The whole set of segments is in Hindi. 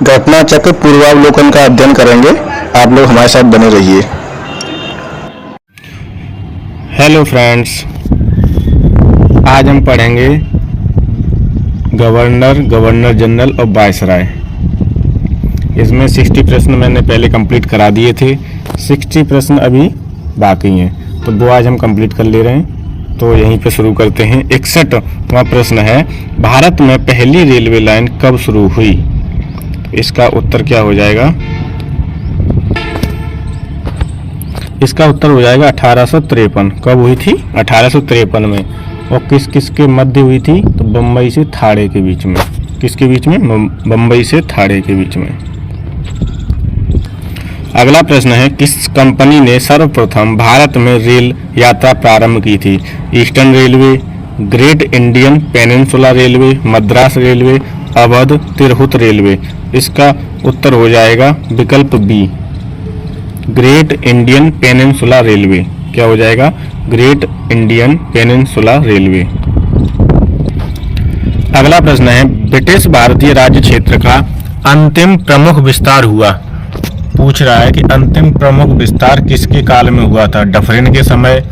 घटना चक्र पूर्वावलोकन का अध्ययन करेंगे। आप लोग हमारे साथ बने रहिए। हेलो फ्रेंड्स, आज हम पढ़ेंगे गवर्नर जनरल और वायसराय। इसमें 60 प्रश्न मैंने पहले कंप्लीट करा दिए थे, 60 प्रश्न अभी बाकी हैं, तो वो आज हम कंप्लीट कर ले रहे हैं। तो यहीं पे शुरू करते हैं। 61वां प्रश्न है, भारत में पहली रेलवे लाइन कब शुरू हुई? इसका उत्तर क्या हो जाएगा? इसका उत्तर हो जाएगा 1853। कब हुई थी? 1853 में। और किस किस के मध्य हुई थी? तो बम्बई से थाड़े के बीच में। किसके बीच में? बम्बई से थाड़े के बीच में। अगला प्रश्न है, किस कंपनी ने सर्वप्रथम भारत में रेल यात्रा प्रारंभ की थी? Eastern Railway, Great Indian Peninsula Railway, Madras Railway, Awadh Tirhut Railway. इसका उत्तर हो जाएगा विकल्प B, Great Indian Peninsula Railway. क्या हो जाएगा? Great Indian Peninsula Railway. अगला प्रश्न है, ब्रिटिश भारतीय राज्य क्षेत्र का अंतिम प्रमुख विस्तार हुआ। पूछ रहा है कि अंतिम प्रमुख विस्तार किसके काल में हुआ था? डफरिन के समय,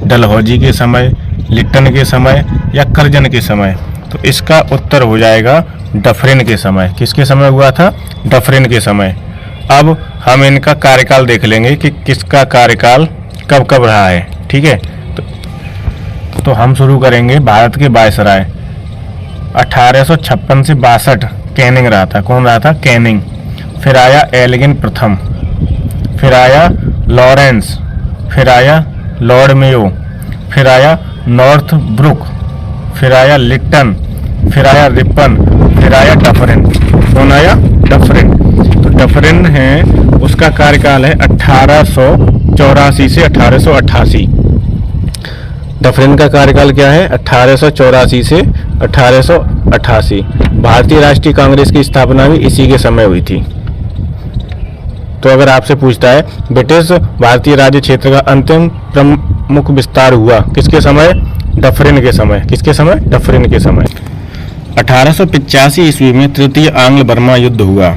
डलहौजी के समय, लिट्टन के समय या करजन के समय? तो इसका उत्तर हो जाएगा डफरिन के समय। किसके समय हुआ था? डफरिन के समय। अब हम इनका कार्यकाल देख लेंगे कि किसका कार्यकाल कब कब रहा है। ठीक है, तो हम शुरू करेंगे भारत के वायसराय। 1856 से 62 कैनिंग रहा था। कौन रहा था? कैनिंग। फिर आया एल्गिन प्रथम, फिर आया लॉरेंस, फिर आया लॉर्ड मेयो, फिर आया नॉर्थ ब्रुक, फिर आया लिट्टन, फिर आया रिपन, फिर आया डफरिन। कौन आया? डफरिन। तो डफरिन है, उसका कार्यकाल है 1884 से 1888। डफरिन का कार्यकाल क्या है? 1884 से 1888। भारतीय राष्ट्रीय कांग्रेस की स्थापना भी इसी के समय हुई थी। तो अगर आपसे पूछता है ब्रिटिश भारतीय राज्य क्षेत्र का अंतिम प्रमुख विस्तार हुआ किसके समय? डफरिन के समय। किसके समय? डफरिन के समय। 1885 ईस्वी में तृतीय आंग्ल बर्मा युद्ध हुआ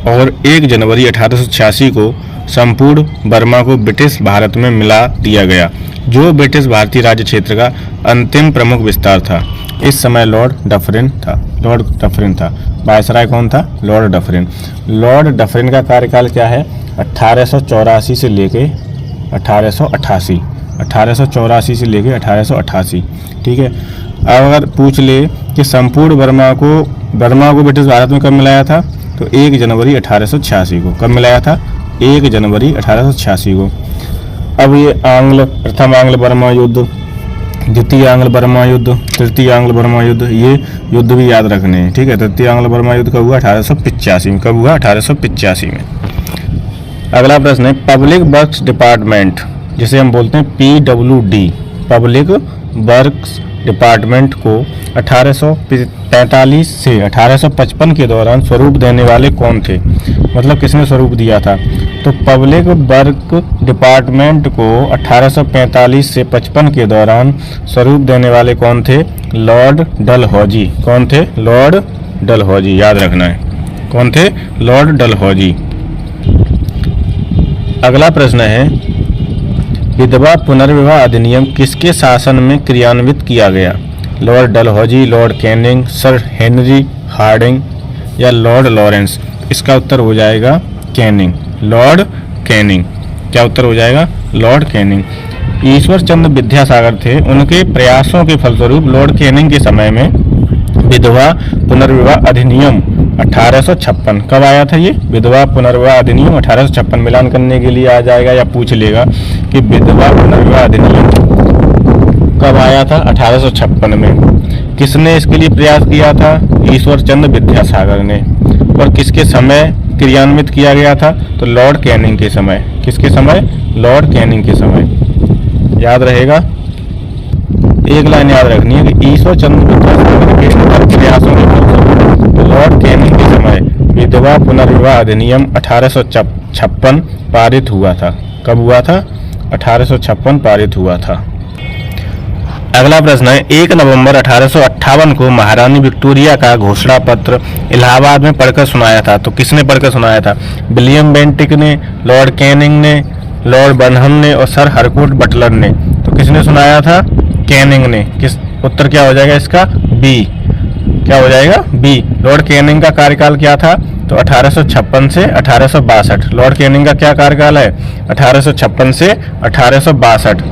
और 1 जनवरी 1886 को संपूर्ण बर्मा को ब्रिटिश भारत में मिला दिया गया, जो ब्रिटिश भारतीय राज्य क्षेत्र का अंतिम प्रमुख विस्तार था। इस समय लॉर्ड डफरिन था। वायसराय कौन था? Lord Dufferin. लॉर्ड डफरिन का कार्यकाल क्या है? 1884 से लेके 1888। 1884 से लेके 1888। ठीक है। अब अगर पूछ ले कि संपूर्ण बर्मा को ब्रिटिश भारत में कब मिलाया था? तो 1 जनवरी 1886 को। कब मिलाया था? 1 जनवरी 1886 को। अब ये प्रथम आंग्ल बर्मा युद्ध, द्वितीय आंग्ल बर्मा युद्ध, तृतीय आंग्ल बर्मा युद्ध, ये युद्ध भी याद रखने हैं। ठीक है। तृतीय आंग्ल बर्मा युद्ध कब हुआ? 1885 में। कब हुआ? 1885 में। अगला प्रश्न है, पब्लिक वर्क्स डिपार्टमेंट, जिसे हम बोलते हैं PWD, पब्लिक वर्क्स डिपार्टमेंट को 1845 से 1855 के दौरान स्वरूप देने वाले कौन थे? मतलब किसने स्वरूप दिया था? तो पब्लिक वर्क डिपार्टमेंट को 1845 से 55 के दौरान स्वरूप देने वाले कौन थे? लॉर्ड डलहौजी। कौन थे? लॉर्ड डलहौजी। याद रखना है, कौन थे? लॉर्ड डलहौजी। अगला प्रश्न है, विधवा पुनर्विवाह अधिनियम किसके शासन में क्रियान्वित किया गया? Lord Dalhousie, Lord Canning, Sir Henry Hardinge या लॉर्ड लॉरेंस? इसका उत्तर हो जाएगा कैनिंग, लॉर्ड कैनिंग। क्या उत्तर हो जाएगा? Lord Canning. ईश्वर चंद्र विद्यासागर थे, उनके प्रयासों के फलस्वरूप लॉर्ड कैनिंग के समय में विधवा पुनर्विवाह अधिनियम 1856। कब आया था ये विधवा पुनर्विवाह अधिनियम? 1856। मिलान करने के लिए आ जाएगा या पूछ लेगा कि विधवा पुनर्विवाह अधिनियम कब आया था? 1856 में। किसने इसके लिए प्रयास किया था? ईश्वर चंद्र विद्यासागर ने। और किसके समय क्रियान्वित किया गया था? तो लॉर्ड कैनिंग के समय। किसके समय? लॉर्ड कैनिंग के समय। याद रहेगा, एक लाइन याद रखनी है कि ईश्वर चंद्र विद्यासागर के प्रयासों के फलस्वरूप लॉर्ड कैनिंग के समय विधवा पुनर्विवाह अधिनियम 1856 पारित हुआ था। कब हुआ था? 1856 पारित हुआ था। अगला प्रश्न है 1 नवंबर 1858 को महारानी विक्टोरिया का घोषणा पत्र इलाहाबाद में पढ़कर सुनाया था। तो किसने पढ़कर सुनाया था? विलियम बेंटिक ने, लॉर्ड कैनिंग ने, लॉर्ड बर्नहम ने और सर हरकोट बटलर ने। तो किसने सुनाया था? कैनिंग ने। किस उत्तर क्या हो जाएगा इसका? बी। क्या हो जाएगा? बी। लॉर्ड कैनिंग का कार्यकाल क्या था? तो 1856 से 1862। लॉर्ड कैनिंग का क्या कार्यकाल है? 1856 से 1862।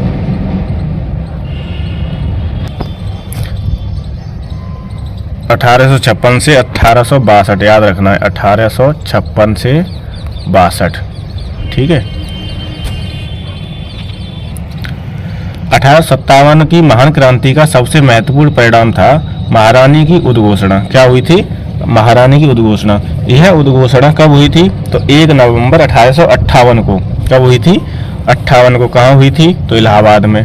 1856 से 1862 याद रखना है, 1856 से 62। ठीक है। 1857 की महान क्रांति का सबसे महत्वपूर्ण परिणाम था महारानी की उद्घोषणा। क्या हुई थी? महारानी की उद्घोषणा। यह उद्घोषणा कब हुई थी? तो 1 नवंबर 1858 को। कब हुई थी? 58 को। कहाँ हुई थी? तो इलाहाबाद में।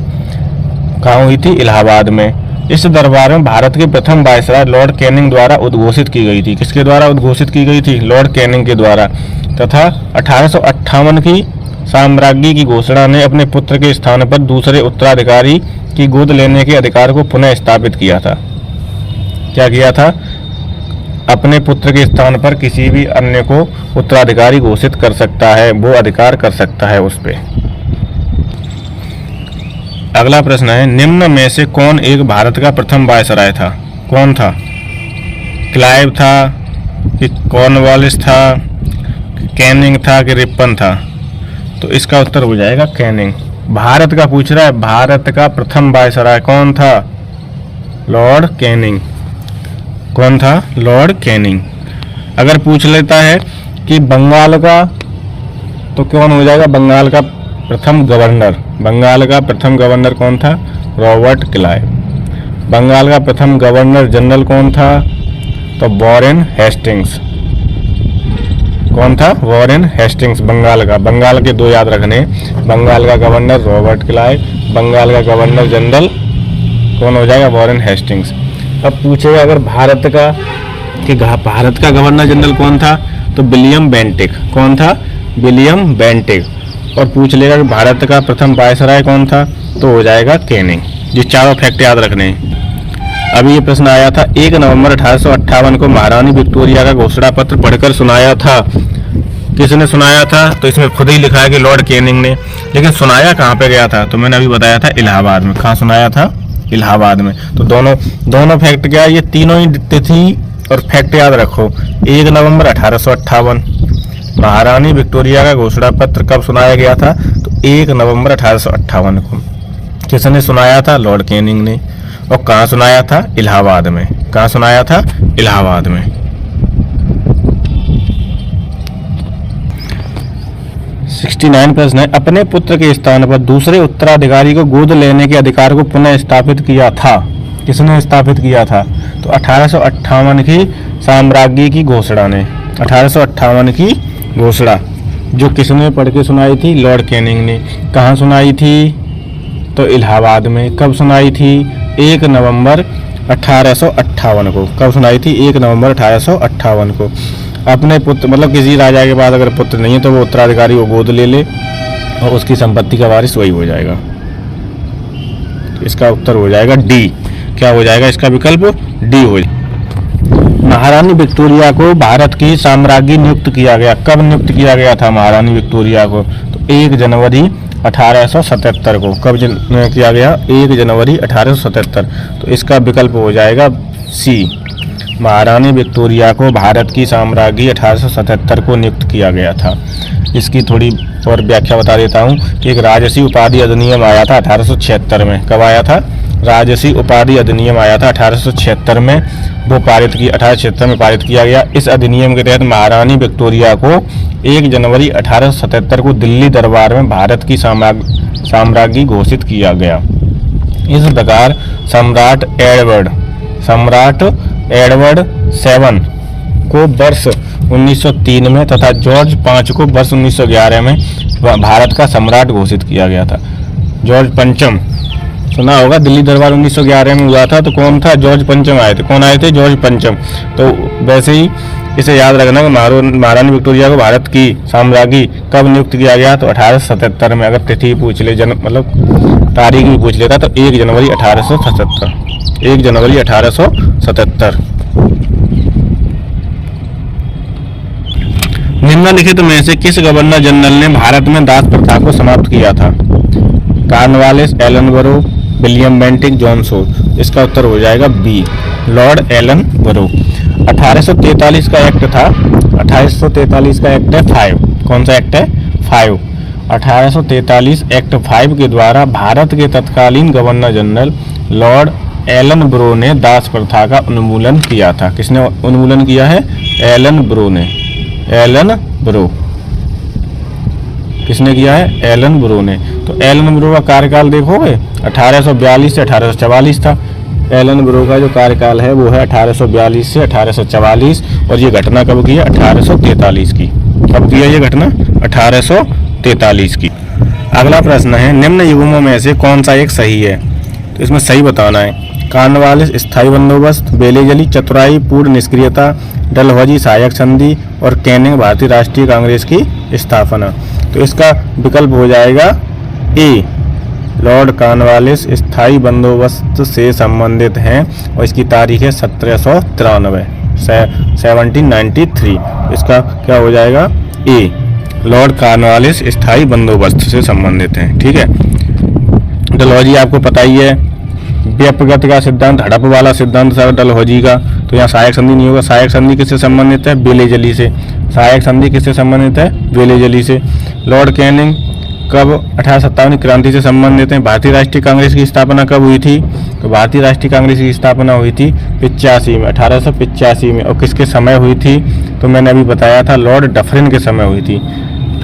कहाँ हुई थी? इलाहाबाद में। इस दरबार में भारत के प्रथम वायसराय लॉर्ड कैनिंग द्वारा उद्घोषित की गई थी। किसके द्वारा उद्घोषित की गई थी? लॉर्ड कैनिंग के द्वारा। तथा 1858 की साम्राज्ञी की घोषणा ने अपने पुत्र के स्थान पर दूसरे उत्तराधिकारी की गोद लेने के अधिकार को पुनः स्थापित किया था। क्या किया था? अपने पुत्र के स्थान पर किसी भी अन्य को उत्तराधिकारी घोषित कर सकता है, वो अधिकार कर सकता है उस पे। अगला प्रश्न है निम्न में से कौन एक भारत का प्रथम वायसराय था? कौन था? क्लाइव था कि कॉर्नवालिस था कि कैनिंग था कि रिपन था? तो इसका उत्तर हो जाएगा कैनिंग। भारत का पूछ रहा है, भारत का प्रथम वायसराय कौन था? Lord Canning. कौन था? Lord Canning. अगर पूछ लेता है कि बंगाल का, तो कौन हो जाएगा? बंगाल का प्रथम गवर्नर। बंगाल का प्रथम गवर्नर कौन था? Robert Clive. बंगाल का प्रथम गवर्नर जनरल कौन था? तो वॉरेन हेस्टिंग्स। कौन था? वॉरेन हेस्टिंग्स बंगाल का। बंगाल के दो याद रखने, बंगाल का गवर्नर रॉबर्ट क्लाइव, बंगाल का गवर्नर जनरल कौन हो जाएगा? Warren Hastings. अब पूछेगा अगर भारत का कि भारत का गवर्नर जनरल कौन था? तो विलियम बेंटिक। कौन था? William Bentinck. और पूछ लेगा कि भारत का प्रथम वायसराय कौन था? तो हो जाएगा कैनिंग। ये चारों फैक्ट याद रखने हैं। अभी ये प्रश्न आया था 1 नवंबर 1858 को महारानी विक्टोरिया का घोषणा पत्र पढ़कर सुनाया था। किसने सुनाया था? तो इसमें खुद ही लिखा है कि लॉर्ड कैनिंग ने। लेकिन सुनाया कहाँ पे गया था? तो मैंने अभी बताया था इलाहाबाद में। कहाँ सुनाया था? इलाहाबाद में। तो दोनों फैक्ट क्या है? ये तीनों ही तिथि और फैक्ट याद रखो। 1 नवंबर 1858 महारानी विक्टोरिया का घोषणा पत्र कब सुनाया गया था? तो 1 नवंबर 1858 को। किसने सुनाया था? लॉर्ड कैनिंग ने। और कहाँ सुनाया था? इलाहाबाद में। कहाँ सुनाया था? इलाहाबाद में। 69 प्रश्न है अपने पुत्र के स्थान पर दूसरे उत्तराधिकारी को गोद लेने के अधिकार को पुनः स्थापित किया था। किसने स्थापित किया था? तो 1858 की साम्राज्ञी की घोषणा ने। 1858 की घोषणा जो किसने पढ़ के सुनाई थी? लॉर्ड कैनिंग ने। कहाँ सुनाई थी? तो इलाहाबाद में। कब सुनाई थी? 1 नवंबर 1858 को। कब सुनाई थी? 1 नवंबर 1858 को। अपने पुत्र मतलब किसी राजा के पास अगर पुत्र नहीं है तो वो उत्तराधिकारी को गोद ले ले और उसकी संपत्ति का वारिस वही हो जाएगा। तो इसका उत्तर हो जाएगा डी। क्या हो जाएगा इसका विकल्प? डी हो जाएगा। महारानी विक्टोरिया को भारत की साम्राज्ञी नियुक्त किया गया। कब नियुक्त किया गया था महारानी विक्टोरिया को? तो 1 जनवरी 1877 को। कब किया गया? 1 जनवरी 1877। तो इसका विकल्प हो जाएगा सी। महारानी विक्टोरिया को भारत की साम्राज्ञी 1877 को नियुक्त किया गया था। इसकी थोड़ी और व्याख्या बता देता हूँ कि एक राजसी उपाधि अधिनियम आया था 1876 में। कब आया था? राजसी उपाधि अधिनियम आया था 1876 में। वो पारित की 1876 में पारित किया गया। इस अधिनियम के तहत महारानी विक्टोरिया को 1 जनवरी 1877 को दिल्ली दरबार में भारत की साम्राज्ञी घोषित किया गया। इस प्रकार सम्राट एडवर्ड 7 को वर्ष 1903 में तथा जॉर्ज 5 को वर्ष 1911 में भारत का सम्राट घोषित किया गया था। जॉर्ज पंचम सुना होगा, दिल्ली दरबार 1911 में हुआ था। तो कौन था? जॉर्ज पंचम आए थे। कौन आए थे? जॉर्ज पंचम। तो वैसे ही इसे याद रखना कि महारानी विक्टोरिया को भारत की साम्राज्ञी कब नियुक्त किया गया? तो 1877 में। अगर तिथि पूछ ले, जन्म मतलब तारीख भी पूछ लेता तो 1 जनवरी 1877। 1 जनवरी 1877। निम्नलिखित में से किस गवर्नर जनरल ने भारत में दास प्रथा को समाप्त किया था? Cornwallis, Ellenborough, William Bentinck, John Shaw. इसका उत्तर हो जाएगा बी, लॉर्ड एलनबरो। 1843 का एक्ट था, 1843 का एक्ट है 5। कौन सा एक्ट है? 5। 1843 एक्ट 5 के द्वारा भारत के तत्कालीन गवर्नर जनरल लॉर्ड एलनबरो ने दास प्रथा का उन्मूलन किया था। किसने उन्मूलन किया है? एलनबरो ने। एलनबरो किसने किया है? एलनबरो ने। तो एलनबरो का कार्यकाल देखोगे 1842 से 1844 था। एलनबरो का जो कार्यकाल है वो है 1842 से 1844 और ये घटना कब की है? 1843 की। कब की है ये घटना? 1843 की। अगला प्रश्न है निम्न युग्मों में से कौन सा एक सही है? तो इसमें सही बताना है। कॉर्नवालिस स्थायी बंदोबस्त, बेलेजली चतुराई पूर्ण निष्क्रियता, डलहौजी सहायक संधि और कैनिंग भारतीय राष्ट्रीय कांग्रेस की स्थापना। तो इसका विकल्प हो जाएगा ए, लॉर्ड कॉर्नवालिस स्थायी बंदोबस्त से संबंधित हैं और इसकी तारीख है 1793 1793। इसका क्या हो जाएगा? ए, लॉर्ड कॉर्नवालिस स्थायी बंदोबस्त से संबंधित हैं। ठीक है। डलहौजी आपको पता ही है, व्यपगत का सिद्धांत, हड़प वाला सिद्धांत सर डलहौजी का। तो यहाँ सहायक संधि नहीं होगा। सहायक संधि किससे संबंधित है? बेलेजली से। सहायक संधि किससे संबंधित है? बेलेजली से। लॉर्ड कैनिंग कब 1857 क्रांति से संबंधित हैं। भारतीय राष्ट्रीय कांग्रेस की स्थापना कब हुई थी? तो भारतीय राष्ट्रीय कांग्रेस की स्थापना हुई थी 85 में, 1885 में। और किसके समय हुई थी? तो मैंने अभी बताया था, लॉर्ड डफरिन के समय हुई थी।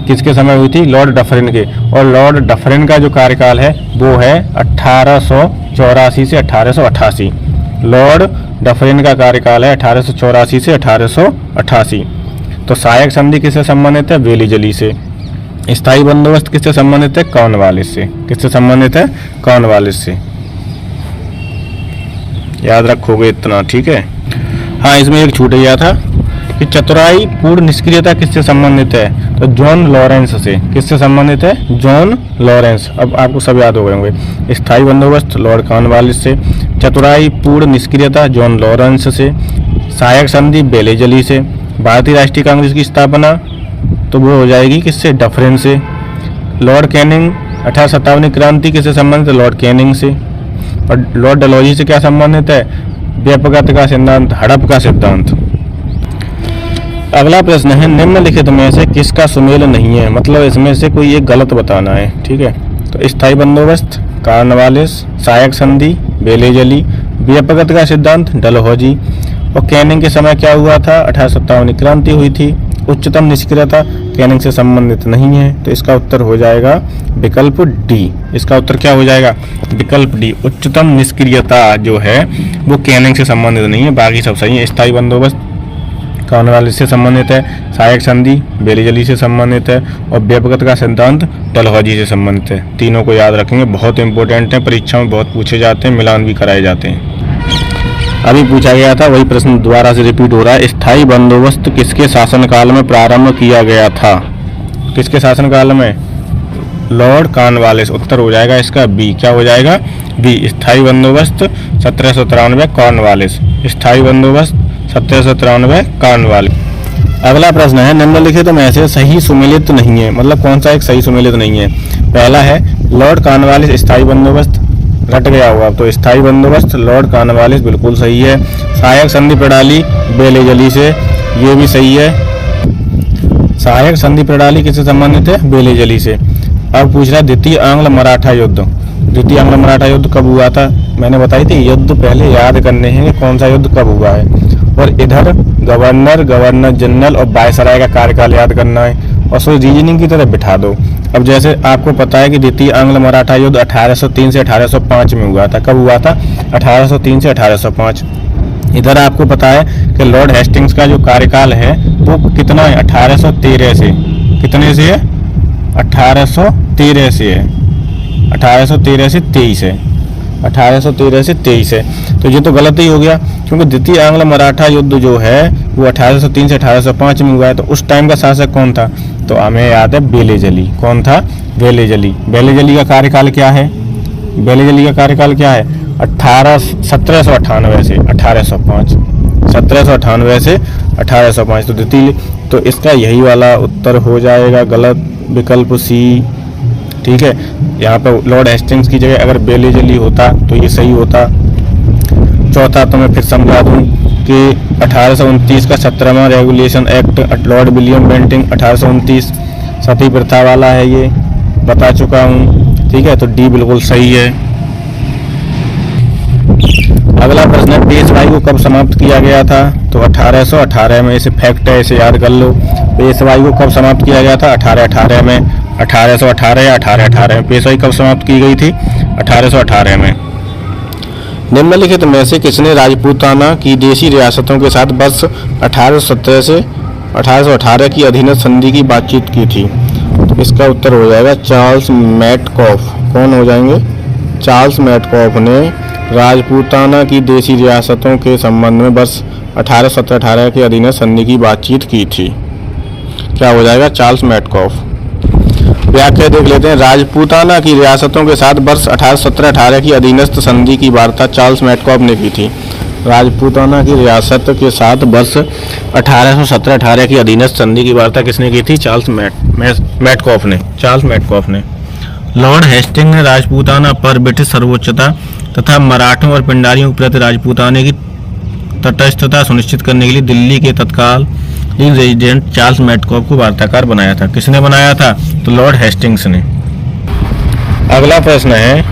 किसके समय हुई थी? लॉर्ड डफरिन के। और लॉर्ड डफरिन का जो कार्यकाल है वो है 1884 से 1888। लॉर्ड डफरिन का कार्यकाल है 1884 से 1888। तो सहायक संधि किससे संबंधित है? बेलेजली से। स्थायी बंदोबस्त किससे संबंधित है? कॉर्नवालिस से। किससे संबंधित है? कॉर्नवालिस से। याद रखोगे इतना, ठीक है। हाँ, इसमें एक छूट गया था कि चतुराई पूर्ण निष्क्रियता किससे संबंधित है? तो जॉन लॉरेंस से। किससे संबंधित है? John Lawrence. अब आपको सब याद हो गए होंगे। स्थायी बंदोबस्त लॉर्ड कॉर्नवालिस से, चतुराई पूर्ण निष्क्रियता जॉन लॉरेंस से, सहायक संधि बेलेजली से, भारतीय राष्ट्रीय कांग्रेस की स्थापना तो वो हो जाएगी किससे? डफरिन से। लॉर्ड कैनिंग 1857 क्रांति किससे संबंधित है? लॉर्ड कैनिंग से। और लॉर्ड डलहौजी से क्या संबंधित है? व्यपगत का सिद्धांत, हड़प का सिद्धांत। अगला प्रश्न है निम्नलिखित में से किसका सुमेल नहीं है? मतलब इसमें से कोई एक गलत बताना है। ठीक है। तो स्थायी बंदोबस्त कॉर्नवालिस, सहायक संधि बेलेजली, व्यपगत का सिद्धांत डलहौजी। और कैनिंग के समय क्या हुआ था? 1857 क्रांति हुई थी। उच्चतम निष्क्रियता कैनिंग से संबंधित नहीं है। तो इसका उत्तर हो जाएगा विकल्प डी। इसका उत्तर क्या हो जाएगा? विकल्प डी। उच्चतम निष्क्रियता जो है वो कैनिंग से संबंधित नहीं है, बाकी सब सही है। स्थायी बंदोबस्त कॉर्नवालिस से संबंधित है, सहायक संधि बेलेजली से संबंधित है और व्यपगत का सिद्धांत डलहौजी से संबंधित है। तीनों को याद रखेंगे, बहुत इंपॉर्टेंट है, परीक्षाओं में बहुत पूछे जाते हैं, मिलान भी कराए जाते हैं। अभी पूछा गया था वही प्रश्न दोबारा से रिपीट हो रहा है। स्थायी बंदोबस्त किसके शासनकाल में प्रारंभ किया गया था? किसके शासनकाल में? Lord Cornwallis. उत्तर हो जाएगा इसका बी। क्या हो जाएगा? बी। स्थायी बंदोबस्त 1793 कॉर्नवालिस। स्थायी बंदोबस्त 1793 कॉर्नवालिस। अगला प्रश्न है निम्नलिखित में से सही सुमेलित नहीं है। मतलब कौन सा एक सही सुमेलित नहीं है? पहला है लॉर्ड कॉर्नवालिस स्थायी बंदोबस्त, रट गया होगा तो स्थायी बंदोबस्त लॉर्ड कॉर्नवालिस बिल्कुल सही है। सहायक संधि प्रणाली बेलेजली से, ये भी सही है। सहायक संधि प्रणाली किससे संबंधित है? बेलेजली से। अब पूछ रहा है द्वितीय आंग्ल मराठा युद्ध। द्वितीय आंग्ल मराठा युद्ध कब हुआ था? मैंने बताई थी युद्ध पहले याद करने हैं कौन सा युद्ध कब हुआ है। और इधर गवर्नर, गवर्नर जनरल और वायसराय का कार्यकाल याद करना है और सो रीजनिंग की तरह बिठा दो। अब जैसे आपको पता है कि द्वितीय आंग्ल मराठा युद्ध 1803 से 1805 में हुआ था। कब हुआ था? 1803 से 1805। इधर आपको पता है कि लॉर्ड हेस्टिंग्स का जो कार्यकाल है वो कितना है? 1813 से। कितने से है? 1813 से है। 1813 से 23 है। 1813 से 23 है। तो ये तो गलत ही हो गया क्योंकि द्वितीय आंग्ल मराठा युद्ध जो है वो 1803 से 1805 में हुआ है। तो उस टाइम का शासक कौन था? तो हमें याद है बेलेजली। कौन था? बेलेजली। बेलेजली का कार्यकाल क्या है? बेलीजली का कार्यकाल क्या है? 1798 से 1805, 1798 से 1805। तो द्वितीय, तो इसका यही वाला उत्तर हो जाएगा गलत, विकल्प सी। ठीक है, यहाँ पे लॉर्ड हेस्टिंग्स की जगह अगर बेलीजली होता तो ये सही होता। चौथा तो मैं फिर समझा दूँ कि 1829 का 17वां regulation act Lord William Bentinck 1829 sati प्रथा वाला है, ये बता चुका हूँ। ठीक है, तो डी बिल्कुल सही है। अगला प्रश्न है, पेशवाई को कब समाप्त किया गया था? तो 1818 में। इसे फैक्ट है, इसे याद कर लो। पेशवाई को कब समाप्त किया गया था? 1818 में। 1818 या 1818 में पेशवाई कब समाप्त की गई थी? 1818 में। निम्नलिखित में से किसने राजपूताना की देशी रियासतों के साथ वर्ष 1817 से 1818 की अधीनस्थ संधि की बातचीत की थी? तो इसका उत्तर हो जाएगा चार्ल्स मैटकॉफ। कौन हो जाएंगे? चार्ल्स मैटकॉफ ने राजपूताना की देशी रियासतों के संबंध में वर्ष 1817-18 के अधीनस्थ संधि की बातचीत की थी। क्या हो जाएगा? Charles Metcalfe. व्याख्या देख लेते हैं। राजपूताना की रियासतों के साथ वर्ष 1817-18 की अधीनस्थ संधि की वार्ता चार्ल्स मैटकॉफ ने की थी। राजपूताना की रियासत के साथ वर्ष 1817-18 की अधीनस्थ संधि की वार्ता किसने की थी? चार्ल्स मैटकॉफ ने। चार्ल्स मैटकॉफ ने। लॉर्ड हेस्टिंग ने राजपूताना पर ब्रिटिश सर्वोच्चता तथा मराठों और पिंडारियों के प्रति राजपूताने की तटस्थता सुनिश्चित करने के लिए दिल्ली के तत्कालीन रेजिडेंट चार्ल्स मैटकॉफ को वार्ताकार बनाया था। किसने बनाया था? तो लॉर्ड हेस्टिंग्स ने। अगला प्रश्न है,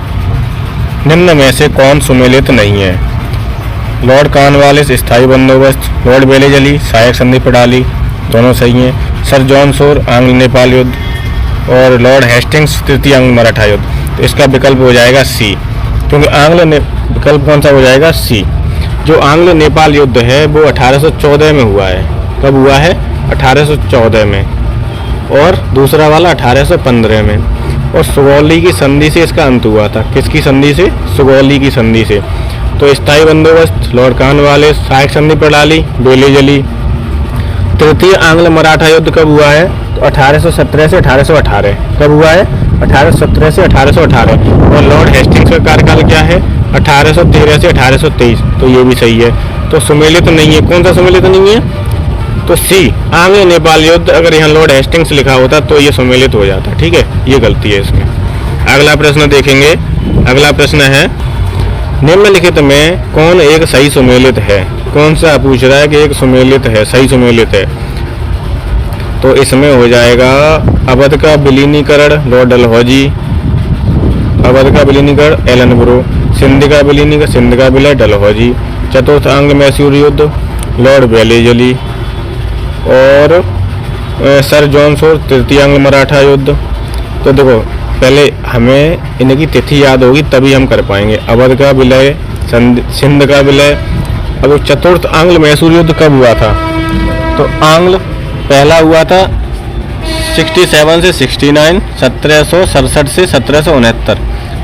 निम्न में से कौन सुमेलित नहीं है? लॉर्ड कॉर्नवालिस स्थायी बंदोबस्त, लॉर्ड बेलीजली सहायक संधि प्रणाली, दोनों सही हैं। सर जॉन शोर आंग्ल नेपाल युद्ध और लॉर्ड हेस्टिंग्स तृतीय आंग्ल मराठा युद्ध। तो इसका विकल्प हो जाएगा सी, क्योंकि विकल्प कौन सा हो जाएगा? सी। जो आंग्ल नेपाल युद्ध है वो 1814 में हुआ है। कब हुआ है? 1814 में। और दूसरा वाला 1815 में। और सुगौली की संधि से इसका अंत हुआ था। किसकी संधि से? सुगौली की संधि से। तो स्थायी बंदोबस्त लॉर्ड कॉर्नवालिस, सहायक संधि प्रणाली बेलीजली। तृतीय आंग्ल मराठा युद्ध कब हुआ है? तो 1817 से 1818। कब हुआ है? 1817 से 1818। और लॉर्ड हेस्टिंग्स का कार्यकाल क्या है? 1813 से 1823। तो ये भी सही है। तो सुमेलित तो नहीं है। कौन सा सुमेलित तो नहीं है? तो सी, आंग्ल नेपाल युद्ध। अगर यहाँ लॉर्ड हेस्टिंग्स लिखा होता तो ये सुमेलित हो जाता। ठीक है, ये गलती है इसमें। अगला प्रश्न देखेंगे। अगला प्रश्न है, निम्नलिखित में कौन एक सही सुमेलित है? कौन सा पूछ रहा है कि एक सुमेलित है, सही सुमेलित है? तो इसमें हो जाएगा अवध का विलीनीकरण लॉर्ड डलहौजी, अवध का विलीनीकरण एलनब्रो, सिंध का विलय डलहौजी, चतुर्थ आंग्ल मैसूर युद्ध लॉर्ड बेलीजली और सर जॉन शोर तृतीय आंग्ल मराठा युद्ध। तो देखो, पहले हमें इनकी तिथि याद होगी तभी हम कर पाएंगे। अवध का विलय, सिंध का विलय। अब चतुर्थ आंग्ल मैसूर युद्ध कब हुआ था? तो आंग्ल पहला हुआ था 67 से 69, 1767 से 1769।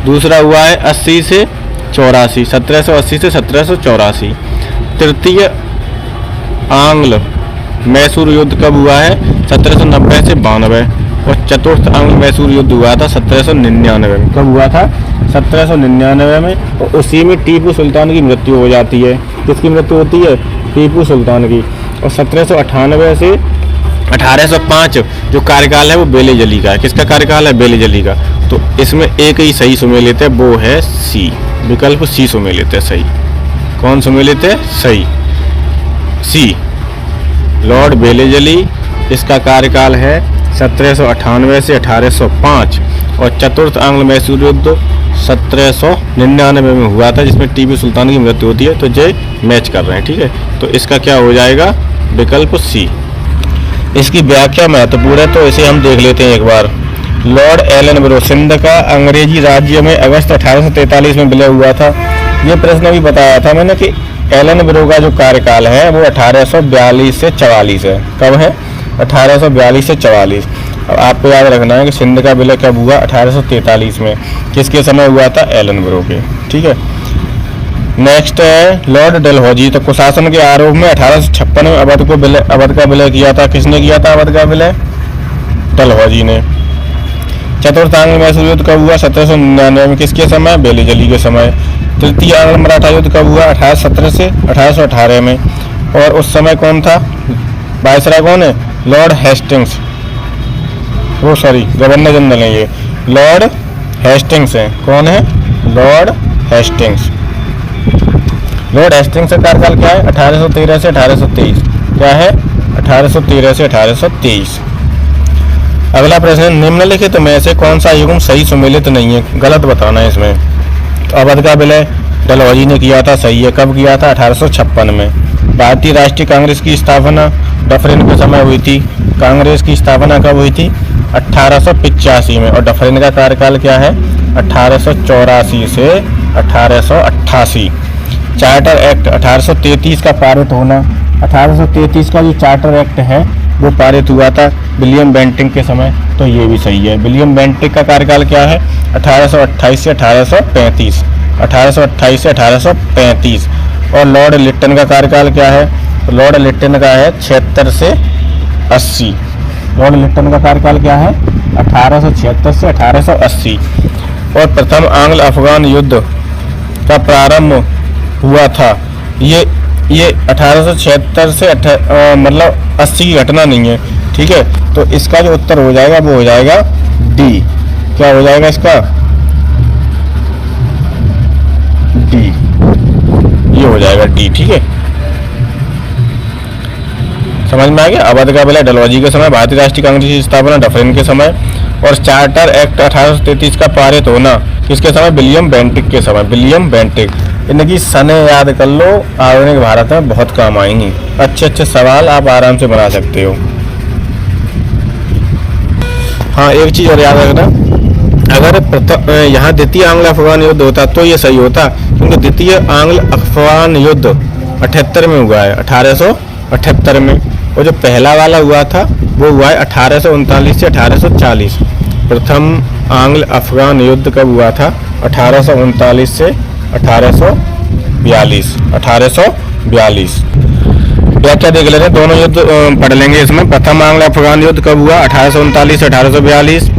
दूसरा हुआ है 80 से 84, 1780 से 1784। तृतीय आंग्ल मैसूर युद्ध कब हुआ है? 1790 से 92। और चतुर्थ आंग्ल मैसूर युद्ध हुआ था 1799 में। कब हुआ था? 1799 में। और उसी में टीपू सुल्तान की मृत्यु हो जाती है। किसकी मृत्यु होती है? टीपू सुल्तान की। और 1798 से 1805 जो कार्यकाल है वो बेलीजली का है। किसका कार्यकाल है? बेलीजली का। तो इसमें एक ही सही सुमेलित है, वो है सी, विकल्प सी सुमेलित है सही। कौन सुमेलित है? सही, सी, लॉर्ड बेलीजली। इसका कार्यकाल है 1798 से 1805। और चतुर्थ आंग्ल मैसूर युद्ध 1799 में हुआ था, जिसमें टीपू सुल्तान की मृत्यु होती है। तो ये मैच कर रहे हैं। ठीक है, तो इसका क्या हो जाएगा? विकल्प सी। इसकी व्याख्या महत्वपूर्ण है, तो इसे हम देख लेते हैं एक बार। लॉर्ड एलनब्रो सिंध का अंग्रेजी राज्य में अगस्त 1843 में विलय हुआ था। ये प्रश्न भी बताया था मैंने कि एलनब्रो का जो कार्यकाल है वो 1842 से 44 है। कब है? 1842 से 44। अब आपको याद रखना है कि सिंध का विलय कब हुआ? 1843 में। किसके समय हुआ था? एलनब्रो के। ठीक है, नेक्स्ट है लॉर्ड डलहौजी। तो कुशासन के आरोप में 1856 में अवध का विलय किया था। किसने किया था अवध का विलय? डलहौजी ने। चतुर्थ आंग्ल मैसूर युद्ध कब हुआ? 1799 में। किसके समय? बेली जली के समय। तृतीय आंग्ल मराठा युद्ध कब हुआ? 1817 से 1818 में। और उस समय कौन था वायसराय? कौन है? Lord Hastings. वो सॉरी गवर्नर जनरल है ये, लॉर्ड हेस्टिंग्स है। कौन है? Lord Hastings. लॉर्ड हेस्टिंग्स का कार्यकाल क्या है? 1813 से 1823। क्या है? 1813 से 1823। अगला प्रश्न, निम्नलिखित में से कौन सा युग्म सही सुमेलित नहीं है? गलत बताना है इसमें। तो अवध का विलय डलहौजी ने किया था, सही है। कब किया था? 1856 में। भारतीय राष्ट्रीय कांग्रेस की स्थापना डफरिन के समय हुई थी। कांग्रेस की स्थापना कब हुई थी? 1885 में। और डफरिन का कार्यकाल क्या है? 1884 से 1888। चार्टर एक्ट 1833 का पारित होना, 1833 का जो चार्टर एक्ट है वो पारित हुआ था विलियम बेंटिंक के समय, तो ये भी सही है। विलियम बेंटिंक का कार्यकाल क्या है? 1828 से 1835। 1828 से 1835। और लॉर्ड लिट्टन का कार्यकाल क्या है? लॉर्ड लिट्टन का है 76 से 80। लॉर्ड लिट्टन का कार्यकाल क्या है? 1876 से 1880। और प्रथम आंग्ल अफगान युद्ध का प्रारंभ हुआ था, ये 1876 से मतलब 80 की घटना नहीं है, ठीक है। तो इसका जो उत्तर हो जाएगा वो हो जाएगा डी। क्या हो जाएगा इसका? डी। ये हो जाएगा डी, ठीक है। समझ में आ गया? अवध का विलय डलहौजी के समय, भारतीय राष्ट्रीय कांग्रेस की स्थापना डफरिन के समय, और चार्टर एक्ट 1833 का पारित होना किसके समय? विलियम बेंटिक के समय। William Bentinck. इनकी सने याद कर लो, आधुनिक भारत में बहुत काम आएंगी। अच्छे अच्छे सवाल आप आराम से बना सकते हो। हाँ, एक चीज और याद रखना, अगर यहाँ द्वितीय आंग्ल अफगान युद्ध होता तो ये सही होता, क्योंकि द्वितीय आंग्ल अफगान युद्ध 78 में हुआ है, 1878 में। और जो पहला वाला हुआ था वो हुआ है 1839 से 1840। प्रथम आंग्ल अफगान युद्ध कब हुआ था? 1839 से 1842। 1842। व्याख्या देख लेते हैं, दोनों युद्ध पढ़ लेंगे इसमें। प्रथम आंग्ल अफगान युद्ध कब हुआ? 1839 से 1842,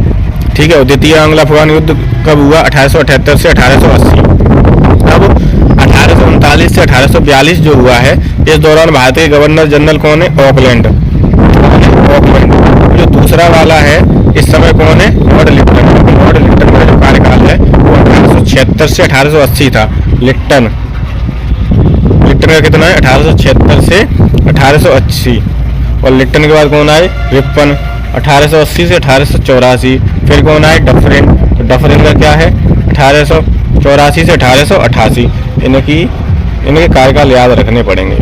ठीक है। और द्वितीय आंग्ल अफगान युद्ध कब हुआ? 1878 से 1880। अब 1839 से 1842 जो हुआ है, इस दौरान भारत के गवर्नर जनरल कौन है? ऑकलैंड। ऑकलैंड। जो दूसरा वाला है इस समय कौन है? Lord Lytton. लॉर्ड लिट्टन का जो कार्यकाल है वो 1876 से 1880 था। लिट्टन का कितना है? 1876 से 1880। और लिट्टन के बाद कौन आए? रिपन। 1880 से 1884। फिर कौन आए? डफरिन। तो डफरिन का क्या है? 1884 से 1888। इनके कार्यकाल याद रखने पड़ेंगे।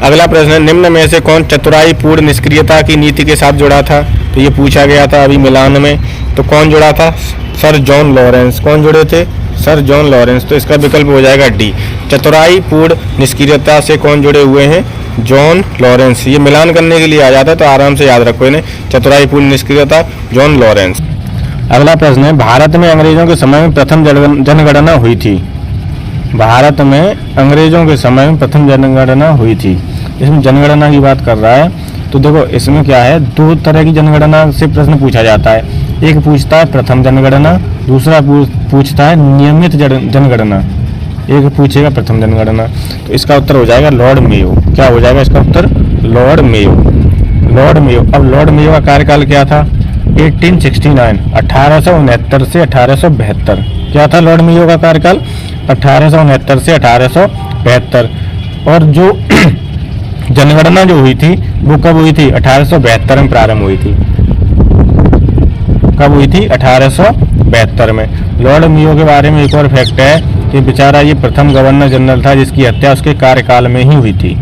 अगला प्रश्न है, निम्न में से कौन चतुराई पूर्ण निष्क्रियता की नीति के साथ जुड़ा था? तो ये पूछा गया था अभी मिलान में। तो कौन जुड़ा था? Sir John Lawrence. कौन जुड़े थे? Sir John Lawrence. तो इसका विकल्प हो जाएगा डी। चतुराई पूर्ण निष्क्रियता से कौन जुड़े हुए हैं? John Lawrence. ये मिलान करने के लिए आ जाता है, तो आराम से याद रखो इन्हें। चतुराई पूर्ण निष्क्रियता, जॉन लॉरेंस। अगला प्रश्न है, भारत में अंग्रेजों के समय में प्रथम जनगणना हुई थी। भारत में अंग्रेजों के समय में प्रथम जनगणना हुई थी। इसमें जनगणना की बात कर रहा है, तो देखो इसमें क्या है, दो तरह की जनगणना से प्रश्न पूछा जाता है। एक पूछता है प्रथम जनगणना, दूसरा पूछता है नियमित जनगणना। एक पूछेगा प्रथम जनगणना, तो इसका उत्तर हो जाएगा लॉर्ड मेयो। क्या हो जाएगा इसका उत्तर? Lord Mayo. Lord Mayo. अब लॉर्ड मेयो का कार्यकाल क्या था? 1869, 1869 से 1872। क्या था लॉर्ड मेयो का कार्यकाल? 1869 से 1872। और जो जनगणना जो हुई थी वो कब हुई थी? 1872 में प्रारंभ हुई थी। कब हुई थी? 1872 में। लॉर्ड मेयो के बारे में एक और फैक्ट है कि बेचारा ये प्रथम गवर्नर जनरल था जिसकी हत्या उसके कार्यकाल में ही हुई थी।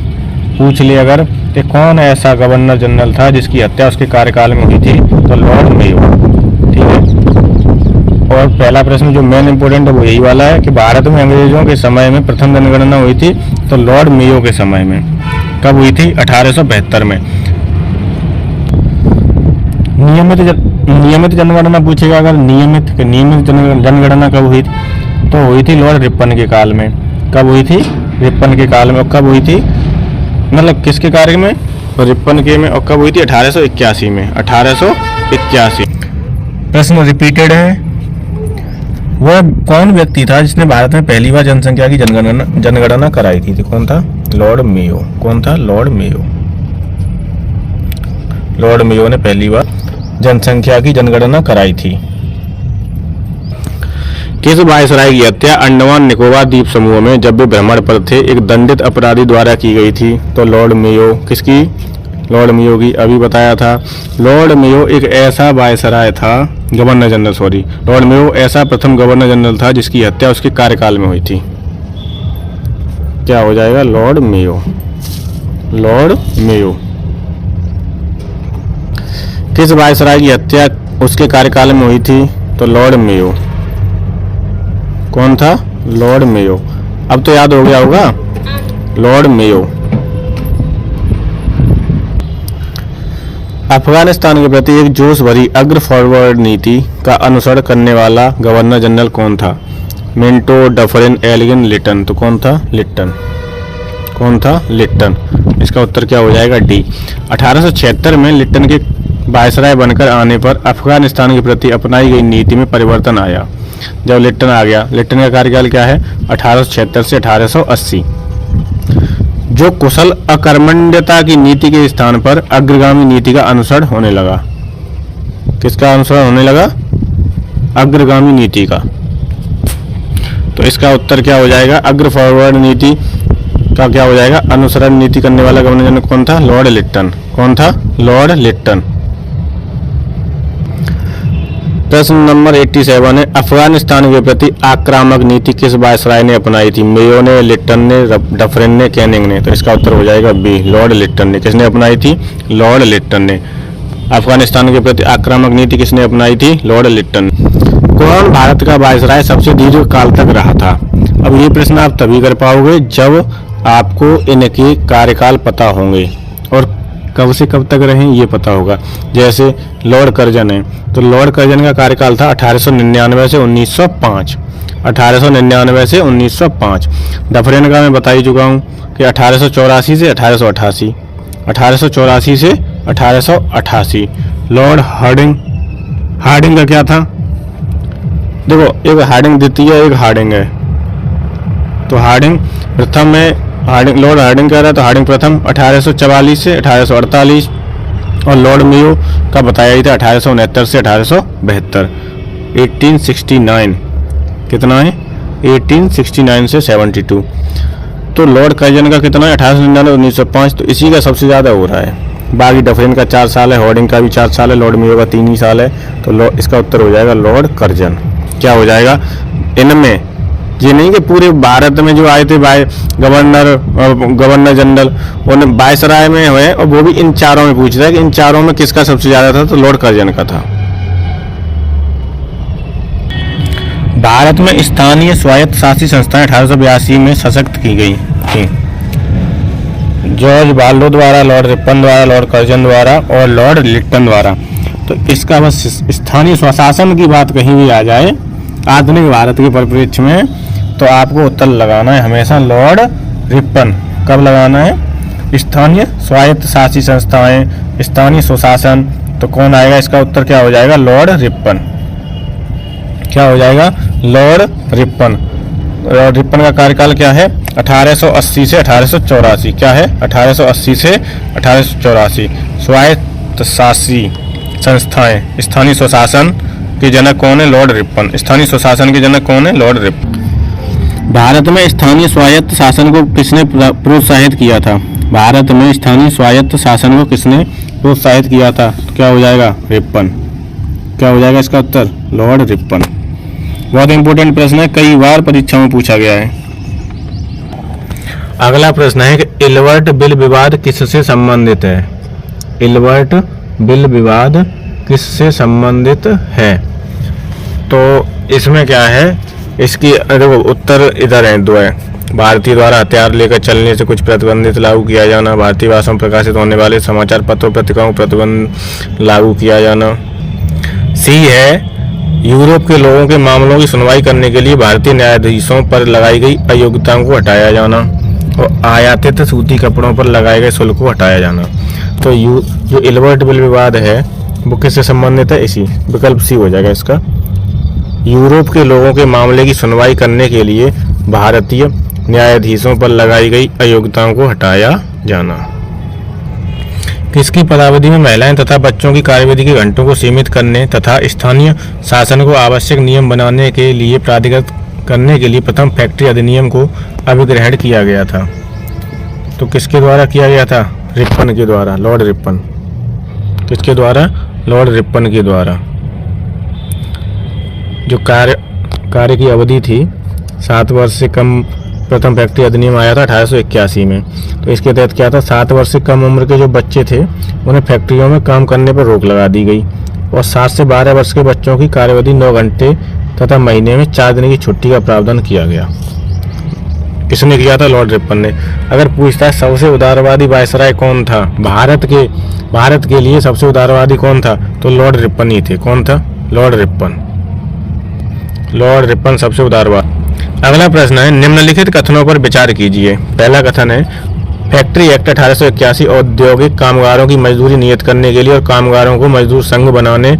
पूछ ले अगर कि कौन ऐसा गवर्नर जनरल था जिसकी हत्या उसके कार्यकाल में हुई थी, तो लॉर्ड मेयो, ठीक है। और पहला प्रश्न जो मेन इंपोर्टेंट है वो यही वाला है कि भारत में अंग्रेजों के समय में प्रथम जनगणना हुई थी, तो लॉर्ड मेयो के समय में। कब हुई थी? 1872 में। नियमित जनगणना पूछेगा अगर, नियमित जनगणना कब हुई थी? तो हुई थी लॉर्ड रिपन के काल में। कब हुई थी? रिपन के काल में। कब हुई थी? मतलब किसके कार्य में? रिपन के में। और कब हुई थी? 1881 में। 1881। प्रश्न रिपीटेड है। वह कौन व्यक्ति था जिसने भारत में पहली बार जनसंख्या की जनगणना कराई थी? तो कौन था? Lord Mayo. कौन था? Lord Mayo. लॉर्ड मेयो ने पहली बार जनसंख्या की जनगणना कराई थी। किस वायसराय की हत्या अंडमान निकोबार द्वीप समूह में जब वे भ्रमण पर थे एक दंडित अपराधी द्वारा की गई थी? तो लॉर्ड मेयो। किसकी? लॉर्ड मेयो की। अभी बताया था। लॉर्ड मेयो एक ऐसा वायसराय था, governor general, sorry, Lord Mayo ऐसा प्रथम गवर्नर जनरल था जिसकी हत्या उसके कार्यकाल में हुई थी। क्या हो जाएगा? Lord Mayo. Lord Mayo. किस वायसराय की हत्या उसके कार्यकाल में हुई थी? तो लॉर्ड मेयो। कौन था? Lord Mayo. अब तो याद हो गया होगा, लॉर्ड मेयो। अफगानिस्तान के प्रति एक जोश भरी अग्र फॉरवर्ड नीति का अनुसरण करने वाला गवर्नर जनरल कौन था? Minto, Dufferin, Elgin, Lytton. तो कौन था? लिटन। कौन था? लिटन। इसका उत्तर क्या हो जाएगा? डी। 1876 में लिटन के वायसराय बनकर आने पर अफगानिस्तान के प्रति अपनाई गई नीति में परिवर्तन आया। जब लिटन आ गया, लिटन का कार्यकाल क्या है? 1876 से 1880। जो कुशल अकर्मण्यता की नीति के स्थान पर अग्रगामी नीति का अनुसरण होने लगा। किसका अनुसरण होने लगा? अग्रगामी नीति का। तो इसका उत्तर क्या हो जाएगा? अग्र फॉरवर्ड नीति का क्या हो जाएगा? अनुसरण नीति करने वाला गवर्नर जनरल कौन था? लॉर्ड लिटन। कौन था? लॉर्ड लिटन। प्रश्न नंबर 87 है, अफगानिस्तान के प्रति आक्रामक नीति किस वायसराय ने अपनाई थी? मेयो ने, लिटन ने, डफरिन ने, कैनिंग ने। तो इसका उत्तर हो जाएगा बी, लॉर्ड लिटन ने। किसने अपनाई थी? लॉर्ड लिटन ने। अफगानिस्तान के प्रति आक्रामक नीति किसने अपनाई थी? लॉर्ड लिटन। कौन भारत का वायसराय सबसे दीर्घ काल तक रहा था? अब ये प्रश्न आप तभी कर पाओगे जब आपको इनके कार्यकाल पता होंगे और कब से कब तक रहे ये पता होगा। जैसे लॉर्ड कर्जन है, तो लॉर्ड कर्जन का कार्यकाल था 1899 से 1905। 1899 से 1905। डफरिन का मैं बता ही चुका हूँ कि 1884 से 1888। 1884 से 1888। लॉर्ड हार्डिंग, हार्डिंग का क्या था? देखो, एक हार्डिंग द्वितीय, एक हार्डिंग है। तो हार्डिंग प्रथम में हार्डिंग, लॉर्ड हार्डिंग कह रहा है तो हार्डिंग प्रथम 1844 से 1848 और लॉर्ड मेयो का बताया ही था 1869 से 1872। 1869 कितना है? 1869 से 72। तो लॉर्ड कर्जन का कितना है? 1899 1905। तो इसी का सबसे ज़्यादा हो रहा है। बाकी डफरिन का 4 साल है, हार्डिंग का भी 4 साल है, लॉर्ड मेयो का 3 ही साल है। तो इसका उत्तर हो जाएगा लॉर्ड कर्जन। क्या हो जाएगा? इनमें ये नहीं कि पूरे भारत में जो आए थे गवर्नर जनरल, उन्हें वायसराय में हुए और वो भी इन चारों में पूछ रहा है कि इन चारों में किसका सबसे ज्यादा था? तो लॉर्ड कर्जन का था। भारत में स्थानीय स्वायत्त शासी संस्थाएं 1882 में सशक्त की गई थी। जॉर्ज बार्लो द्वारा, लॉर्ड रिपन द्वारा, लॉर्ड कर्जन द्वारा और लॉर्ड लिटन द्वारा। तो इसका बस स्थानीय स्वशासन की बात कहीं भी आ जाए आधुनिक भारत के परिप्रेक्ष्य में तो आपको उत्तर लगाना है हमेशा लॉर्ड रिपन। कब लगाना है? स्थानीय स्वायत्त शासी संस्थाएं, स्थानीय स्वशासन। तो कौन आएगा? इसका उत्तर क्या हो जाएगा? Lord Ripon. क्या हो जाएगा? Lord Ripon. लॉर्ड रिपन का कार्यकाल क्या है? 1880 से 1884। क्या है? 1880 से 1884। स्वायत्त शासी संस्थाएं, स्थानीय स्वशासन के जनक कौन है? Lord Ripon. स्थानीय स्वशासन के जनक कौन है? Lord Ripon. भारत में स्थानीय स्वायत्त शासन को किसने प्रोत्साहित किया था? भारत में स्थानीय स्वायत्त शासन को किसने प्रोत्साहित किया था? क्या हो जाएगा? रिपन। क्या हो जाएगा इसका उत्तर? Lord Ripon. बहुत इंपॉर्टेंट प्रश्न है, कई बार परीक्षा में पूछा गया है। अगला प्रश्न है कि इल्बर्ट बिल विवाद किससे संबंधित है? इल्बर्ट बिल विवाद किससे संबंधित है? तो इसमें क्या है? इसकी देखो उत्तर इधर है, 2 है। भारतीय द्वारा हथियार लेकर चलने से कुछ प्रतिबंधित लागू किया जाना, भारतीय भाषा में प्रकाशित होने वाले समाचार पत्रों पत्रिकाओं प्रतिबंध लागू किया जाना। सी है यूरोप के लोगों के मामलों की सुनवाई करने के लिए भारतीय न्यायाधीशों पर लगाई गई अयोग्यताओं को हटाया जाना और आयातित सूती कपड़ों पर लगाए गए शुल्क को हटाया जाना। तो जो इल्बर्ट बिल विवाद है वो किससे संबंधित है? इसी विकल्प सी हो जाएगा इसका। यूरोप के लोगों के मामले की सुनवाई करने के लिए भारतीय न्यायाधीशों पर लगाई गई अयोग्यताओं को हटाया जाना। किसकी पदावधि में महिलाएं तथा बच्चों की कार्यविधि के घंटों को सीमित करने तथा स्थानीय शासन को आवश्यक नियम बनाने के लिए प्राधिकृत करने के लिए प्रथम फैक्ट्री अधिनियम को अभिग्रहण किया गया था? तो किसके द्वारा किया गया था? रिपन के द्वारा, लॉर्ड रिपन। किसके द्वारा? लॉर्ड रिपन के द्वारा। जो कार्य की अवधि थी 7 वर्ष से कम, प्रथम फैक्ट्री अधिनियम आया था 1881 में। तो इसके तहत क्या था? 7 वर्ष से कम उम्र के जो बच्चे थे उन्हें फैक्ट्रियों में काम करने पर रोक लगा दी गई और 7 से 12 वर्ष के बच्चों की कार्यवधि 9 घंटे तथा महीने में 4 दिन की छुट्टी का प्रावधान किया गया। किसने किया था? लॉर्ड रिपन ने। अगर पूछता है सबसे उदारवादी वायसराय कौन था भारत के लिए, सबसे उदारवादी कौन था? तो लॉर्ड रिपन ही थे। कौन था? लॉर्ड रिपन सबसे उदारवादी। अगला प्रश्न है, निम्नलिखित कथनों पर विचार कीजिए। पहला कथन है, फैक्ट्री एक्ट 1881 औद्योगिक कामगारों की मजदूरी नियत करने के लिए और कामगारों को मजदूर संघ बनाने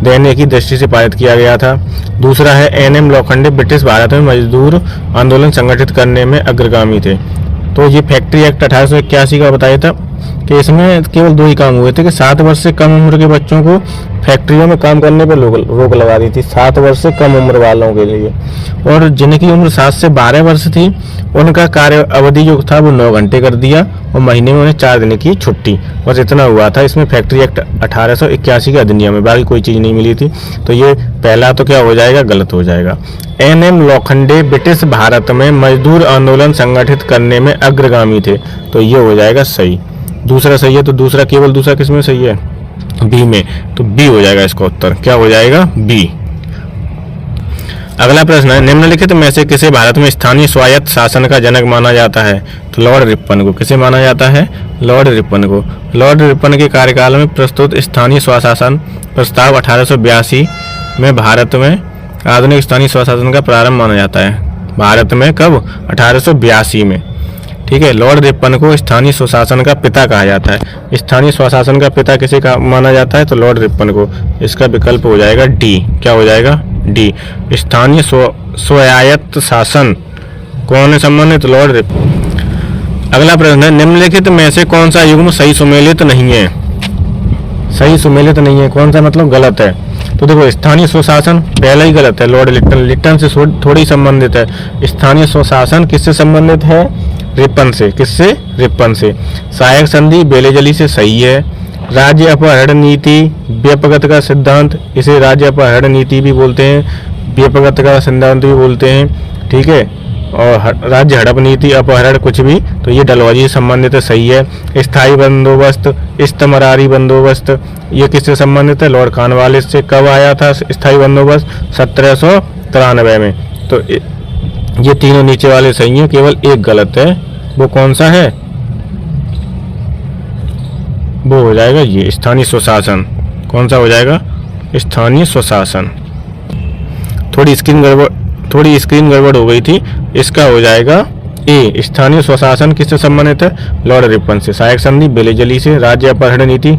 देने की दृष्टि से पारित किया गया था। दूसरा है, एनएम लोखंडे ब्रिटिश भारत में मजदूर आंदोलन संगठित करने में अग्रगामी थे। तो ये फैक्ट्री एक्ट 1881 का बताया था कि इसमें केवल 2 ही काम हुए थे कि 7 वर्ष से कम उम्र के बच्चों को फैक्ट्रियों में काम करने पर रोक लगा दी थी, 7 वर्ष से कम उम्र वालों के लिए। और जिनकी उम्र 7 से 12 वर्ष थी उनका कार्य अवधि जो था वो 9 घंटे कर दिया और महीने में उन्हें 4 दिन की छुट्टी, बस इतना हुआ था इसमें फैक्ट्री एक्ट 1881 के अधिनियम में, बाकी कोई चीज़ नहीं मिली थी। तो ये पहला तो क्या हो जाएगा? गलत हो जाएगा। एनएम लोखंडे ब्रिटिश भारत में मजदूर आंदोलन संगठित करने में अग्रगामी थे, तो ये हो जाएगा सही। दूसरा सही है, तो दूसरा केवल दूसरा किसमें सही है? बी में, तो बी हो जाएगा इसका उत्तर। क्या हो जाएगा? बी। अगला प्रश्न है, निम्नलिखित में से किसे भारत में स्थानीय स्वायत्त शासन का जनक माना जाता है? तो लॉर्ड रिपन को। किसे माना जाता है? लॉर्ड रिपन को। लॉर्ड रिपन के कार्यकाल में प्रस्तुत स्थानीय स्वशासन प्रस्ताव 1882 में भारत में आधुनिक स्थानीय स्वशासन का प्रारंभ माना जाता है। भारत में कब? 1882 में। ठीक है। लॉर्ड रिपन को स्थानीय स्वशासन का पिता कहा जाता है। स्थानीय स्वशासन का पिता किसे माना जाता है? तो लॉर्ड रिपन को। इसका विकल्प हो जाएगा डी। क्या हो जाएगा? डी। स्थानीय स्वायत्त शासन कौन है संबंधित? Lord Ripon. अगला प्रश्न है, निम्नलिखित में से कौन सा युग्म सही सुमेलित नहीं है? सही सुमेलित नहीं है, कौन सा मतलब गलत है? तो देखो, स्थानीय स्वशासन पहला ही गलत है, लॉर्ड लिटन से थोड़ी संबंधित है। स्थानीय स्वशासन किससे संबंधित है? रिपन से। किससे? रिपन से। सहायक संधि बेलेजली से सही है। राज्य अपहरण नीति व्यपगत का सिद्धांत, इसे राज्य अपहरण नीति भी बोलते हैं, व्यपगत का सिद्धांत भी बोलते हैं। ठीक है। और राज्य हड़प नीति, अपहरण कुछ भी, तो ये डलहौजी से संबंधित है, सही है। स्थायी बंदोबस्त, इस्तमरारी बंदोबस्त, ये किससे संबंधित है? लॉर्ड कॉर्नवालिस से। कब आया था स्थायी बंदोबस्त? 1793 में। तो ये तीनों नीचे वाले सही हैं, केवल एक गलत है। वो कौन सा है? वो हो जाएगा ये स्थानीय स्वशासन। कौन सा हो जाएगा? स्थानीय स्वशासन। थोड़ी स्क्रीन गड़बड़ हो गई थी, इसका हो जाएगा ए। स्थानीय स्वशासन किससे संबंधित है? लॉर्ड रिपन से। सहायक संधि बेलेजली से। राज्य अपहरण नीति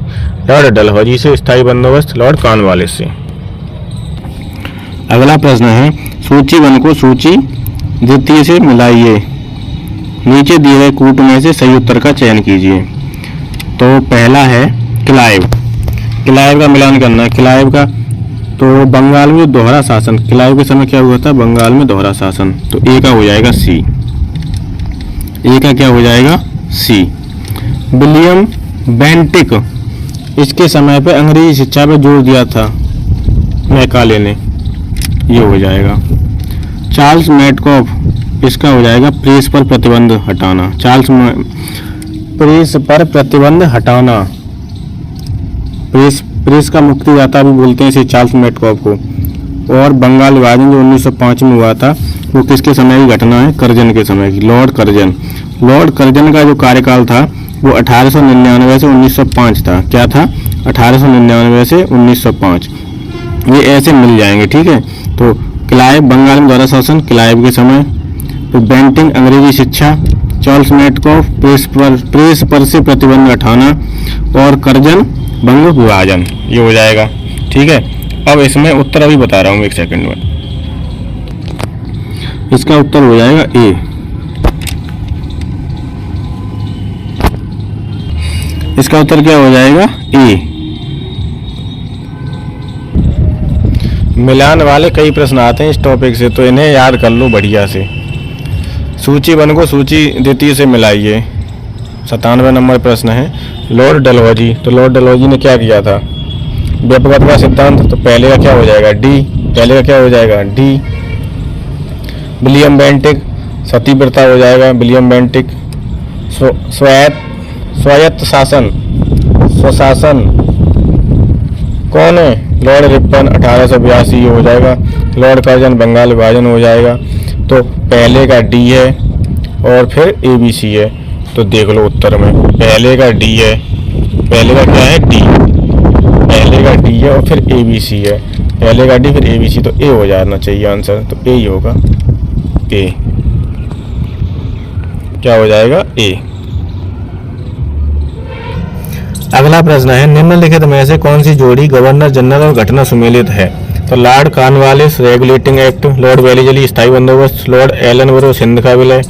लॉर्ड डलहौजी से। स्थायी बंदोबस्त लॉर्ड कॉर्नवालिस से। अगला प्रश्न है, सूची 1 को सूची द्वितीय से मिलाइए। नीचे दिए गए कूट में से सही उत्तर का चयन कीजिए। तो पहला है क्लाइव का मिलान करना है। क्लाइव का तो बंगाल में दोहरा शासन, क्लाइव के समय क्या हुआ था? बंगाल में दोहरा शासन। तो ए का हो जाएगा सी। ए का क्या हो जाएगा? सी। विलियम बेंटिक, इसके समय पे अंग्रेजी शिक्षा पे जोर दिया था मैकाले ने, ये हो जाएगा। चार्ल्स मैडकॉफ, इसका हो जाएगा प्रेस पर प्रतिबंध हटाना। प्रेस पर प्रतिबंध हटाना, प्रेस का मुक्तिदाता भी बोलते हैं इसे, चार्ल्स मैडकॉफ को। और बंगाल विभाजन जो 1905 में हुआ था, वो किसके समय की घटना है? कर्जन के समय की। लॉर्ड कर्जन का जो कार्यकाल था वो 1899 से 1905 था। क्या था? 1899 से 1905। ये ऐसे मिल जाएंगे। ठीक है। तो क्लाइव बंगाल में दोहरा शासन, क्लाइव के समय। तो बेंटिंग अंग्रेजी शिक्षा, चार्ल्स मैडकॉफ प्रेस पर से प्रतिबंध हटाना, और कर्जन बंग विभाजन, ये हो जाएगा। ठीक है, अब इसमें उत्तर अभी बता रहा हूँ, एक सेकंड में। इसका उत्तर हो जाएगा ए। इसका उत्तर क्या हो जाएगा? ए। मिलान वाले कई प्रश्न आते हैं इस टॉपिक से, तो इन्हें याद कर लो बढ़िया से। सूची 1 को सूची 2 से मिलाइए। 97 नंबर प्रश्न है। लॉर्ड डलहौजी, तो लॉर्ड डलहौजी ने क्या किया था? व्यापकता का सिद्धांत, तो पहले का क्या हो जाएगा? डी। पहले का क्या हो जाएगा? डी। विलियम बेंटिक, सतीव्रता हो जाएगा विलियम बेंटिक। स्वायत्त शासन, स्वशासन कौन है? लॉर्ड रिपन, 1882 हो जाएगा। लॉर्ड कर्जन, बंगाल विभाजन हो जाएगा। तो पहले का डी है और फिर ABC है, तो देख लो उत्तर में पहले का डी है। पहले का क्या है? डी। पहले का डी है और फिर ABC है। पहले का डी फिर ABC, तो ए हो जाना चाहिए आंसर, तो ए ही होगा। ए क्या हो जाएगा? ए। अगला प्रश्न है, निम्नलिखित में से कौन सी जोड़ी गवर्नर जनरल और घटना सुमेलित है? तो Lord Cornwallis regulating act, Lord Wellesley स्थायी बंदोबस्त, लॉर्ड एलनबरो सिंध का विलय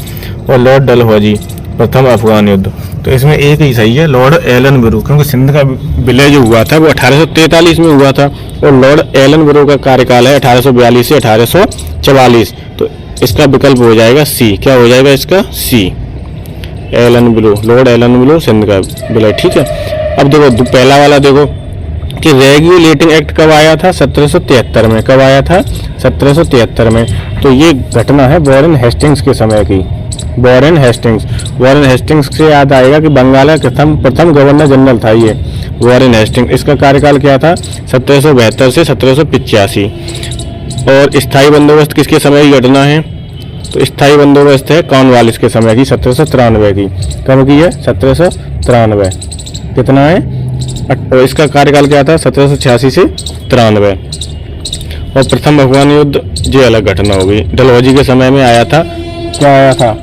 और लॉर्ड डलहौजी प्रथम अफगान युद्ध। तो इसमें एक ही सही है, लॉर्ड एलनबरो, क्योंकि सिंध का विलय जो हुआ था वो 1843 में हुआ था और लॉर्ड एलनबरो का कार्यकाल है 1842 से 1844। तो इसका विकल्प हो जाएगा सी। क्या हो जाएगा इसका? सी। एलनबरो, लॉर्ड एलनबरो सिंध का विलय। ठीक है, अब देखो पहला वाला देखो कि रेगुलेटिंग एक्ट कब आया था? 1773 में। कब आया था? 1773 में। तो ये घटना है वॉरेन हेस्टिंग्स के समय की। वॉरेन हेस्टिंग्स, वॉरेन हेस्टिंग्स से याद आएगा कि बंगाल का प्रथम गवर्नर जनरल था ये वॉरेन हेस्टिंग्स। इसका कार्यकाल क्या था? 1772 से 1785। और स्थायी बंदोबस्त किसके समय की घटना है? तो स्थायी बंदोबस्त है कॉर्नवालिस के समय की, 1793 की। कब की है? 1793। कितना है? इसका कार्यकाल क्या था? 1786 से 93। और प्रथम अफगान युद्ध ये अलग घटना हो गई। डलहौजी के समय में आया था, क्या आया था?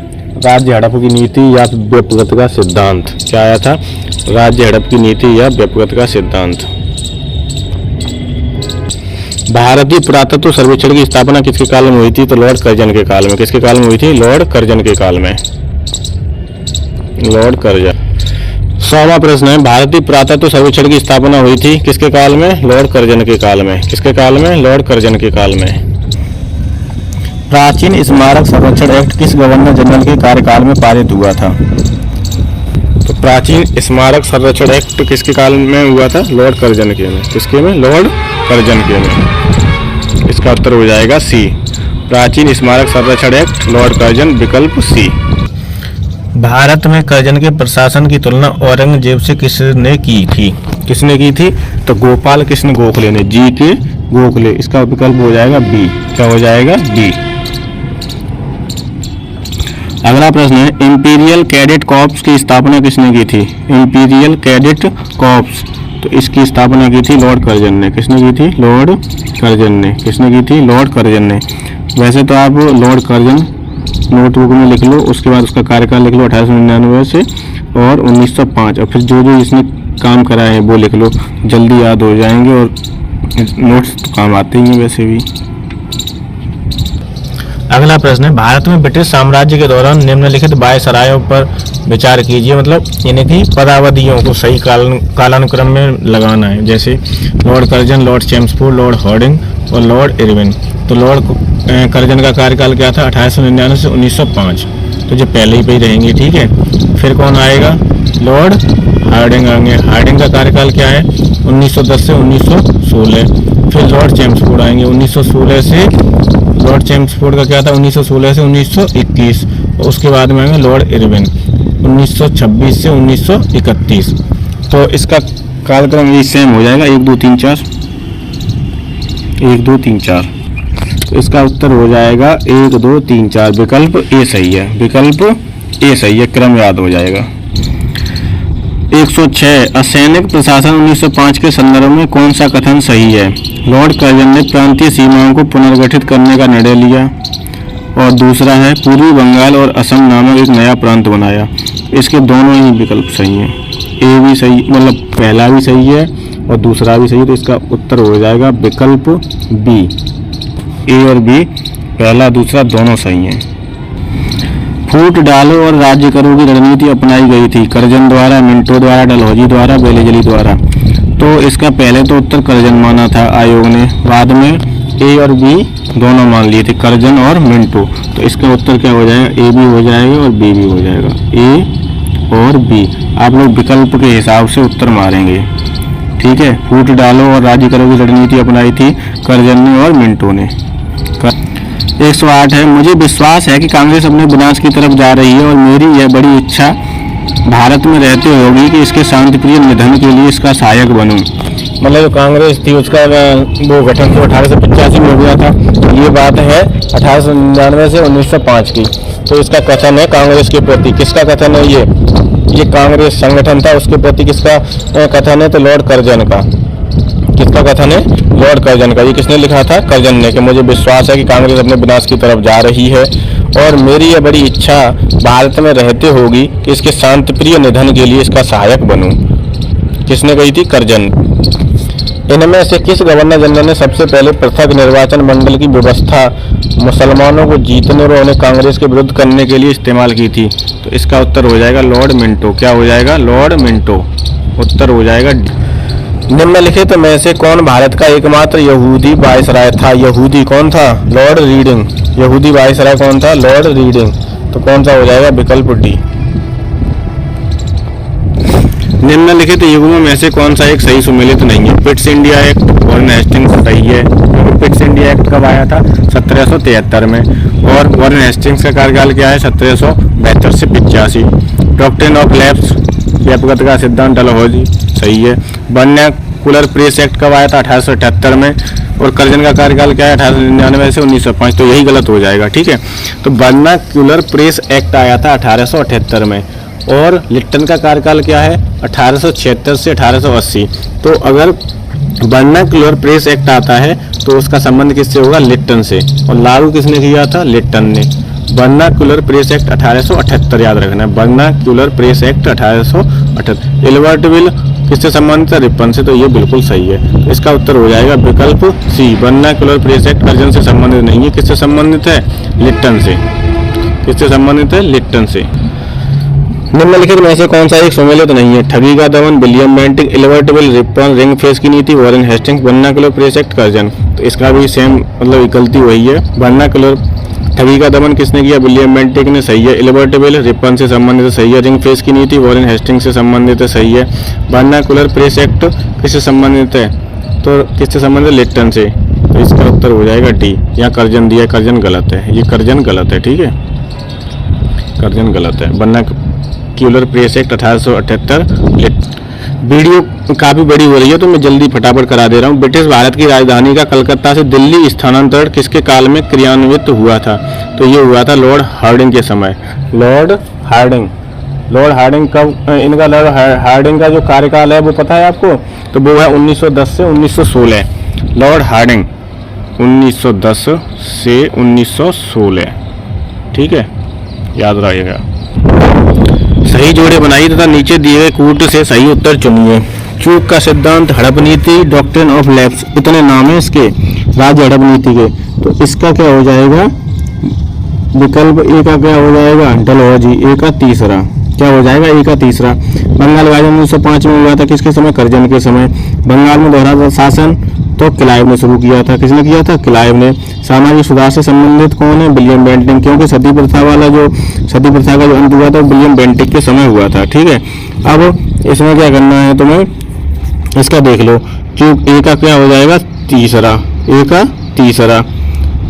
राज्य हड़प की नीति या व्यापकता का सिद्धांत। क्या आया था? राज्य हड़प की नीति या व्यापकता का सिद्धांत। भारतीय पुरातत्व सर्वेक्षण की स्थापना किसके काल में हुई थी? तो लॉर्ड कर्जन के काल में। किसके काल में हुई थी? लॉर्ड कर्जन के काल में। Lord Curzon. 100वां प्रश्न है, भारतीय पुरातत्व सर्वेक्षण की स्थापना हुई थी किसके काल में? लॉर्ड कर्जन के काल में। किसके काल में? लॉर्ड कर्जन के काल में। प्राचीन स्मारक संरक्षण एक्ट किस गवर्नर जनरल के कार्यकाल में पारित हुआ था? तो प्राचीन स्मारक संरक्षण एक्ट किसके काल में हुआ था? लॉर्ड कर्जन के में। किसके में? लॉर्ड कर्जन के में। इसका उत्तर हो जाएगा सी। प्राचीन स्मारक संरक्षण एक्ट, लॉर्ड कर्जन, विकल्प सी। भारत में कर्जन के प्रशासन की तुलना औरंगजेब से किसने की थी? किसने की थी? तो गोपाल कृष्ण गोखले ने, जी के गोखले। इसका विकल्प हो जाएगा बी। क्या हो जाएगा? बी। अगला प्रश्न है, इंपीरियल कैडेट कॉर्प्स की स्थापना किसने की थी? इंपीरियल कैडेट कॉर्प्स, तो इसकी स्थापना की थी लॉर्ड कर्जन ने। किसने की थी? लॉर्ड कर्जन ने। किसने की थी? लॉर्ड कर्जन ने। वैसे तो आप लॉर्ड कर्जन नोटबुक में लिख लो, उसके बाद उसका कार्यकाल लिख लो 1899 से और 1905, और फिर जो जो इसने काम करा है वो लिख लो, जल्दी याद हो जाएंगे और नोट्स तो काम आते ही हैं वैसे भी। अगला प्रश्न है, भारत में ब्रिटिश साम्राज्य के दौरान निम्नलिखित वायसरायों पर विचार कीजिए। मतलब इनकी पदावधियों को सही कालानुक्रम में लगाना है। जैसे Lord Curzon, Lord Chelmsford, Lord Harding और लॉर्ड इरविन। तो लॉर्ड कर्जन का कार्यकाल क्या था? 1899 से 1905, तो जो पहले ही पे ही रहेंगे। ठीक है, फिर कौन आएगा? लॉर्ड हार्डिंग आएंगे। हार्डिंग का कार्यकाल क्या है? 1910 से 1916। फिर लॉर्ड चेम्सफोर्ड आएंगे 1916 से। लॉर्ड चेम्सफोर्ड का क्या था? 1916 से 1921। और उसके बाद में आएंगे लॉर्ड इरविन 1926 से 1931। तो इसका कार्यक्रम ये सेम हो जाएगा, 1 2 3 4 1 2 3 4। तो इसका उत्तर हो जाएगा 1 2 3 4। विकल्प ए सही है। विकल्प ए सही है, क्रम याद हो जाएगा। 106, असैनिक प्रशासन 1905 के संदर्भ में कौन सा कथन सही है? लॉर्ड कर्जन ने प्रांतीय सीमाओं को पुनर्गठित करने का निर्णय लिया। और दूसरा है, पूर्वी बंगाल और असम नामक एक नया प्रांत बनाया। इसके दोनों ही विकल्प सही हैं। ए भी सही, मतलब पहला भी सही है और दूसरा भी सही है, तो इसका उत्तर हो जाएगा विकल्प बी। ए और बी पहला दूसरा दोनों सही हैं। फूट डालो और राज्य करो की रणनीति अपनाई गई थी, कर्जन द्वारा, मिंटो द्वारा, डलहौजी द्वारा, बेलेजली द्वारा। तो इसका पहले तो उत्तर कर्जन माना था आयोग ने, बाद में ए और बी दोनों मान लिए थे, कर्जन और मिंटो। तो इसका उत्तर क्या हो जाएगा, ए भी हो जाएगा और बी भी हो जाएगा, ए और बी। आप लोग विकल्प के हिसाब से उत्तर मारेंगे, ठीक है। फूट डालो और राज्य करो की रणनीति अपनाई थी कर्जन ने और मिंटो ने। 108 है, मुझे विश्वास है कि कांग्रेस अपने विनाश की तरफ जा रही है और मेरी यह बड़ी इच्छा भारत में रहते होगी कि इसके शांतिप्रिय निधन के लिए इसका सहायक बनूं। मतलब जो कांग्रेस थी उसका वो गठन तो 1885 में हो गया था, ये बात है 1899 से 1905 की। तो इसका कथन है कांग्रेस के प्रति, किसका कथन है ये कांग्रेस संगठन था उसके प्रति किसका कथन है, तो लॉर्ड कर्जन का। किसका कथन है, लॉर्ड कर्जन का। ये किसने लिखा था, कर्जन ने, कि मुझे विश्वास है कि कांग्रेस अपने विनाश की तरफ जा रही है और मेरी यह बड़ी इच्छा भारत में रहते होगी कि इसके शांतिप्रिय निधन के लिए इसका सहायक बनूं। किसने कही थी, कर्जन। इनमें से किस गवर्नर जनरल ने सबसे पहले पृथक निर्वाचन मंडल की व्यवस्था मुसलमानों को जीतने और उन्हें कांग्रेस के विरुद्ध करने के लिए इस्तेमाल की थी? तो इसका उत्तर हो जाएगा लॉर्ड मिंटो। क्या हो जाएगा, लॉर्ड मिंटो। उत्तर हो जाएगा। निम्नलिखित में से कौन भारत का एकमात्र यहूदी वायसराय था? यहूदी कौन था, लॉर्ड रीडिंग। यहूदी वायसराय कौन था, लॉर्ड रीडिंग। तो कौन सा हो जाएगा, विकल्प डी। निम्नलिखित युग्मों में से कौन सा एक सही सुमेलित नहीं है? Pitt's India act, Warren Hastings सही है, क्योंकि पिट्स इंडिया एक्ट कब आया था, 1773 में। और वॉरेन हेस्टिंग्स का कार्यकाल क्या है, 1772 से 85। डॉक्ट्रिन ऑफ लैप्स, व्यापकता का सिद्धांत, डलहौजी सही है। वर्नाक्युलर प्रेस एक्ट कब आया था, 1878 में। और कर्जन का कार्यकाल क्या है, 1899 से 1905। तो यही गलत हो जाएगा, ठीक है। तो वर्नाक्युलर प्रेस एक्ट आया था 1878 में और लिट्टन का कार्यकाल क्या है, 1876 से 1880। तो अगर वर्नाक्युलर प्रेस एक्ट आता है तो उसका संबंध किससे होगा, लिट्टन से। और लागू किसने किया था, लिट्टन ने। वर्नाक्युलर प्रेस एक्ट 1878 याद रखना है, vernacular press act 1878। Albert will किससे संबंधित है, रिपन से। तो ये बिल्कुल सही है। तो इसका उत्तर हो जाएगा विकल्प सी। वर्नाक्युलर प्रेस एक्ट कर्जन से संबंधित नहीं है, किससे संबंधित है, लिट्टन से। किससे संबंधित है, लिट्टन से। निम्नलिखित में से कौन सा एक सुमेलित नहीं है? ठगी का दमन, William Bentinck, Albert will, Ripon, ring face की नीति, Warren Hastings, vernacular press act, Curzon. तो इसका भी सेम मतलब गलती वही है। वर्नाक्युलर ठगी का दमन किसने किया, विलियम बेंटिक ने, सही है। एल्बर्ट विल, रिपन से संबंधित है, सही है। रिंग फेस की नीति, वॉरेन हेस्टिंग्स से संबंधित है, सही है। वर्नाक्युलर प्रेस एक्ट किससे संबंधित है, तो किससे संबंधित है, लिट्टन से। तो इसका उत्तर हो जाएगा डी। यहाँ कर्जन दिया, कर्जन गलत है, ये कर्जन गलत है, ठीक है, कर्जन गलत है। Vernacular press act 1878। वीडियो काफ़ी बड़ी हो रही है तो मैं जल्दी फटाफट करा दे रहा हूँ। ब्रिटिश भारत की राजधानी का कलकत्ता से दिल्ली स्थानांतरण किसके काल में क्रियान्वित हुआ था? तो ये हुआ था लॉर्ड हार्डिंग के समय। लॉर्ड हार्डिंग, लॉर्ड हार्डिंग कब, इनका लॉर्ड हार्डिंग का जो कार्यकाल है वो पता है आपको? तो वो है 1910 से 1916। लॉर्ड हार्डिंग 1910 से 1916, ठीक है, याद रखिएगा। सही जोड़े बनाइए तथा नीचे दिए गए कूट से सही उत्तर चुनिए। चूक का सिद्धांत, हड़प नीति, डॉक्ट्रिन ऑफ लैप्स, इतने नाम है इसके राज्य हड़प नीति के। तो इसका क्या हो जाएगा, विकल्प ए का क्या हो जाएगा, डलहौजी। ए का तीसरा क्या हो जाएगा, ए का तीसरा। बंगाल विभाजन 1905 में हुआ था, किसके समय, कर्जन के समय। बंगाल में दोहरा शासन तो क्लाइव ने शुरू किया था, किसने किया था, क्लाइव ने। सामाजिक सुधार से संबंधित कौन है, विलियम बेंटिक, क्योंकि सती प्रथा का जो अंत हुआ था विलियम बेंटिक के समय हुआ था, ठीक है। अब इसमें क्या करना है तुम्हें, इसका देख लो। चूक ए का क्या हो जाएगा, तीसरा, ए का तीसरा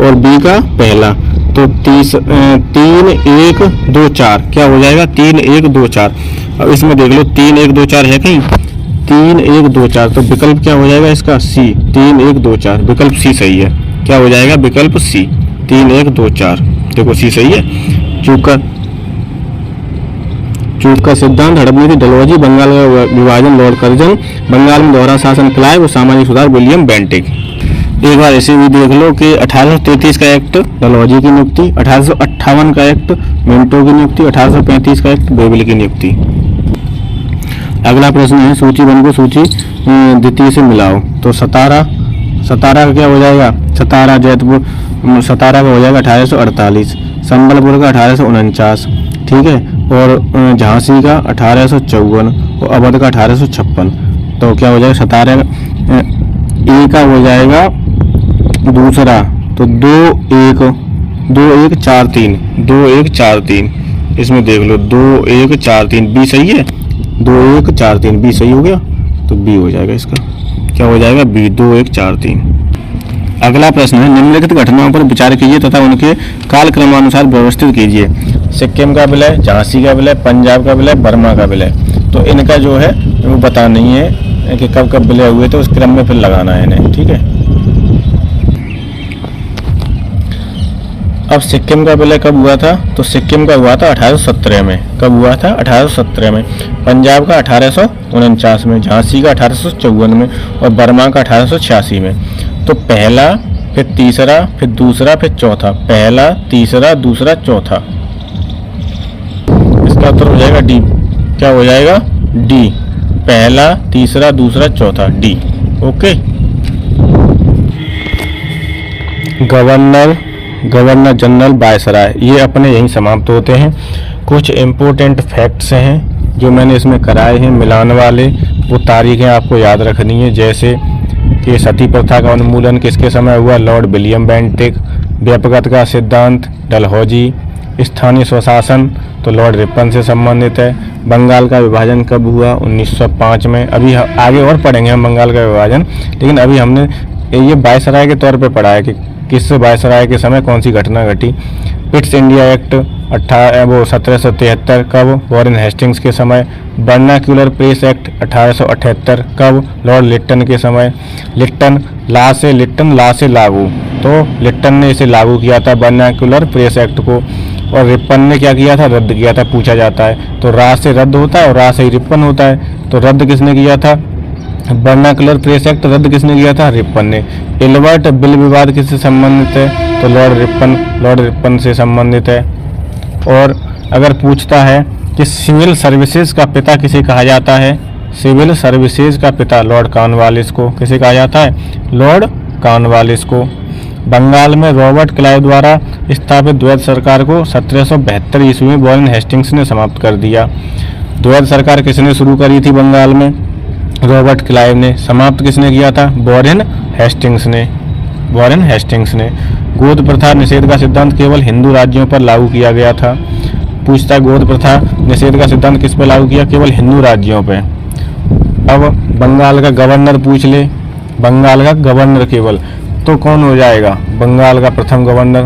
और बी का पहला। तो 3 1 2 4 क्या हो जाएगा, 3 1 2 4। अब इसमें देख लो 3 1 2 4 है कहीं, 3 1 2 4। तो विकल्प क्या हो जाएगा इसका, सी, 3 1 2 4। विकल्प सी सही है। क्या हो जाएगा, विकल्प सी, 3 1 2 4। देखो सी सही है। चूक का सिद्धांत, हड़प नीति, डलहौजी। बंगाल का विभाजन लॉर्ड कर्जन। बंगाल में दोहरा शासन क्लाइव और सामाजिक सुधार विलियम बेंटिक। एक बार ऐसे भी देख लो कि 1833 का एक्ट डलहौजी की नियुक्ति, 1858 का एक्ट मिंटो की नियुक्ति, 1835 का एक्ट बेबल की नियुक्ति। अगला प्रश्न है सूची 1 को सूची द्वितीय से मिलाओ। तो सतारा का क्या हो जाएगा? सतारा जैतपुर, सतारा का हो जाएगा 1848, संबलपुर का 1849, ठीक है, और झांसी का 1854 और अवध का 1856। तो क्या हो जाएगा? सतारा ए का हो जाएगा दूसरा, तो 2143 इसमें देख लो 2143 बी सही है, 2143 बी सही हो गया, तो बी हो जाएगा इसका, क्या हो जाएगा? बी 2143। अगला प्रश्न है निम्नलिखित घटनाओं पर विचार कीजिए तथा उनके काल क्रमानुसार व्यवस्थित कीजिए। सिक्किम का विलय, झांसी का विलय, पंजाब का विलय, बर्मा का विलय। तो इनका जो है वो पता नहीं है कि कब कब विलय हुए, तो उस क्रम में फिर लगाना है इन्हें, ठीक है। अब सिक्किम का विलय कब हुआ था? तो सिक्किम का हुआ था 1817 में। कब हुआ था? 1817 में। पंजाब का 1849 में, झांसी का 1854 में और बर्मा का 1886 में। तो पहला, फिर तीसरा, फिर दूसरा, फिर चौथा। पहला, तीसरा, दूसरा, चौथा। इसका उत्तर हो जाएगा डी। क्या हो जाएगा? डी। पहला, तीसरा, दूसरा, चौथा, D. Okay. Governor general viceroy, ये अपने यहीं समाप्त होते हैं। कुछ इम्पोर्टेंट फैक्ट्स हैं जो मैंने इसमें कराए हैं मिलान वाले, वो तारीखें आपको याद रखनी है। जैसे कि सती प्रथा का उन्मूलन किसके समय हुआ? Lord William Bentinck. व्यापकता का सिद्धांत डलहौजी। स्थानीय स्वशासन तो लॉर्ड रिपन से संबंधित है। बंगाल का विभाजन कब हुआ? 1905 में। अभी आगे और पढ़ेंगे हम बंगाल का विभाजन, लेकिन अभी हमने ये वायसराय के तौर पे पढ़ा है कि किस वायसराय के समय कौन सी घटना घटी। पिट्स इंडिया एक्ट 1773 कब? वॉरेन हेस्टिंग्स के समय। वर्नाक्यूलर प्रेस एक्ट 1878 कब? लॉर्ड लिट्टन के समय। लिट्टन ला से लागू, तो लिट्टन ने इसे लागू किया था वर्नाक्यूलर प्रेस एक्ट को, और रिपन ने क्या किया था? रद्द किया था, पूछा जाता है। तो रा से रद्द होता है और रा से ही रिपन होता है, तो रद्द किसने किया था? वर्नाक्यूलर प्रेस एक्ट रद्द किसने किया था? रिपन ने। एल्बर्ट बिल विवाद किससे संबंधित है? तो लॉर्ड रिपन से संबंधित है। और अगर पूछता है कि सिविल सर्विसेज का पिता किसे कहा जाता है? सिविल सर्विसेज का पिता लॉर्ड कॉर्नवालिस को। किसे कहा जाता है? लॉर्ड कॉर्नवालिस को। बंगाल में रॉबर्ट क्लाइव द्वारा स्थापित द्वैध सरकार को 1772 ईस्वी में वॉरेन हेस्टिंग्स ने समाप्त कर दिया। द्वैध सरकार किसने शुरू करी थी बंगाल में? रॉबर्ट क्लाइव ने। समाप्त किसने किया था? वॉरेन हेस्टिंग्स ने। गोद प्रथा निषेध का सिद्धांत केवल हिंदू राज्यों पर लागू किया गया था। पूछता है गोद प्रथा निषेध का सिद्धांत किस पर लागू किया? केवल हिंदू राज्यों पे। अब बंगाल का गवर्नर पूछ ले, बंगाल का गवर्नर केवल, तो कौन हो जाएगा? बंगाल का प्रथम गवर्नर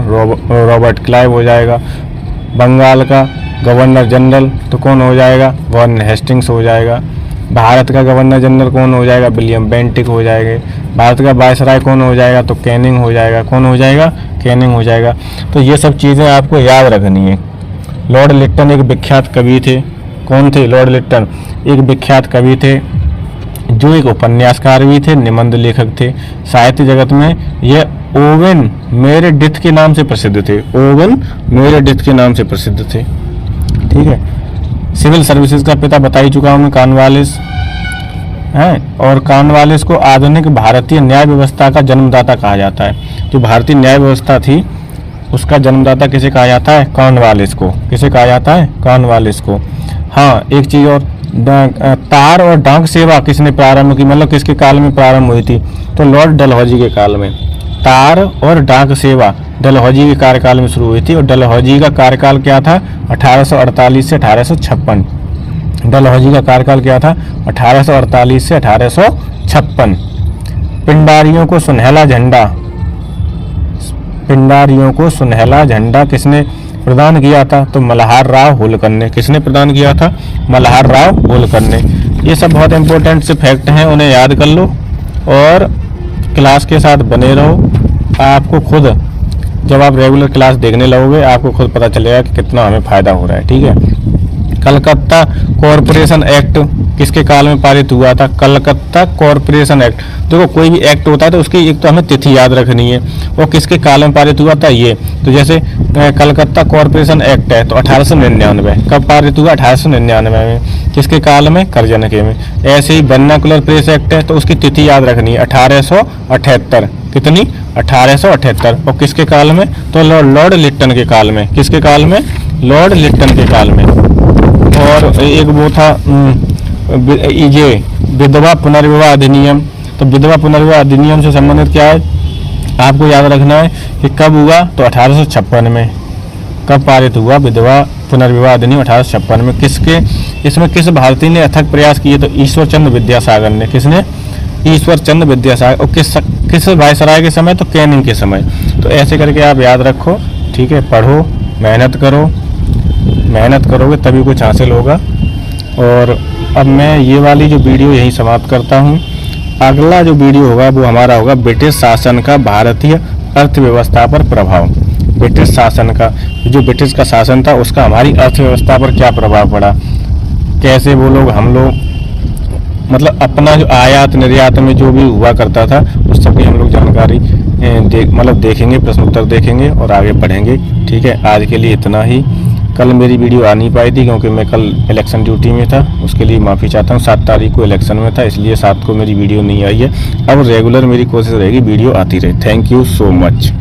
रॉबर्ट क्लाइव हो जाएगा। बंगाल का गवर्नर जनरल तो कौन हो जाएगा? वॉरेन हेस्टिंग्स हो जाएगा। भारत का गवर्नर जनरल कौन हो जाएगा? विलियम बेंटिक हो जाएंगे। भारत का वायसराय कौन हो जाएगा? तो कैनिंग हो जाएगा। कौन हो जाएगा? कैनिंग हो जाएगा। तो ये सब चीज़ें आपको याद रखनी है। लॉर्ड लिट्टन एक विख्यात कवि थे। कौन थे? लॉर्ड लिट्टन एक विख्यात कवि थे जो एक उपन्यासकार भी थे, निबंध लेखक थे। साहित्य जगत में ये ओवेन मेरेडिथ के नाम से प्रसिद्ध थे। ओवेन मेरेडिथ के नाम से प्रसिद्ध थे, ठीक है। सिविल सर्विसेज का पिता बता ही चुका हूँ मैं, कॉर्नवालिस है। और कॉर्नवालिस को आधुनिक भारतीय न्याय व्यवस्था का जन्मदाता कहा जाता है। जो भारतीय न्याय व्यवस्था थी उसका जन्मदाता किसे कहा जाता है? कॉर्नवालिस को। किसे कहा जाता है? कॉर्नवालिस को। हाँ, एक चीज़ और, तार और डाक सेवा किसने प्रारंभ की? मतलब किसके काल में प्रारंभ हुई थी? तो लॉर्ड डलहौजी के काल में। तार और डाक सेवा डलहौजी के कार्यकाल में शुरू हुई थी। और डलहौजी का कार्यकाल क्या था? 1848 से 1856। डलहौजी का कार्यकाल क्या था? 1848 से 1856। पिंडारियों को सुनहला झंडा किसने प्रदान किया था? तो मल्हार राव होलकर ने। किसने प्रदान किया था? मल्हार राव होलकर ने। ये सब बहुत इंपॉर्टेंट से फैक्ट हैं, उन्हें याद कर लो और क्लास के साथ बने रहो। आपको खुद जब आप रेगुलर क्लास देखने लगोगे आपको खुद पता चलेगा कि कितना हमें फ़ायदा हो रहा है, ठीक है। कलकत्ता कॉरपोरेशन एक्ट किसके काल में पारित हुआ था? Calcutta corporation act. देखो कोई भी एक्ट होता है तो उसकी एक तो हमें तिथि याद रखनी है, और किसके काल में पारित हुआ था ये। तो जैसे कलकत्ता कॉरपोरेशन एक्ट है तो 1899 कब पारित हुआ? 1899 में। किसके काल में? करजन के में। ऐसे ही वर्नाकुलर प्रेस एक्ट है तो उसकी तिथि याद रखनी है 1878। कितनी? 1878। और किसके काल में? तो लॉर्ड लिट्टन के काल में। किसके काल में? लॉर्ड लिट्टन के काल में। और एक वो था ये विधवा पुनर्विवाह अधिनियम। तो विधवा पुनर्विवाह अधिनियम से संबंधित क्या है आपको याद रखना है कि कब हुआ? तो 1856 में। कब पारित हुआ विधवा पुनर्विवाह अधिनियम? 1856 में। किसके इसमें किस भारतीय ने अथक प्रयास किए? तो ईश्वर चंद्र विद्यासागर ने। किसने? ईश्वर चंद्र विद्यासागर। और किस वायसराय के समय? तो कैनिंग के समय। तो ऐसे करके आप याद रखो, ठीक है। पढ़ो, मेहनत करो, मेहनत करोगे तभी कुछ हासिल होगा। और अब मैं ये वाली जो वीडियो यहीं समाप्त करता हूँ। अगला जो वीडियो होगा वो हमारा होगा ब्रिटिश शासन का भारतीय अर्थव्यवस्था पर प्रभाव। ब्रिटिश शासन का, जो ब्रिटिश का शासन था उसका हमारी अर्थव्यवस्था पर क्या प्रभाव पड़ा, कैसे वो लोग हम लोग मतलब अपना जो आयात निर्यात में जो भी हुआ करता था उस सब की हम लोग जानकारी देखेंगे, प्रश्न उत्तर देखेंगे और आगे बढ़ेंगे। ठीक है, आज के लिए इतना ही। कल मेरी वीडियो आ नहीं पाई थी क्योंकि मैं कल इलेक्शन ड्यूटी में था, उसके लिए माफ़ी चाहता हूँ। 7 तारीख को इलेक्शन में था, इसलिए 7 को मेरी वीडियो नहीं आई है। अब रेगुलर मेरी कोशिश रहेगी वीडियो आती रहे। Thank you so much.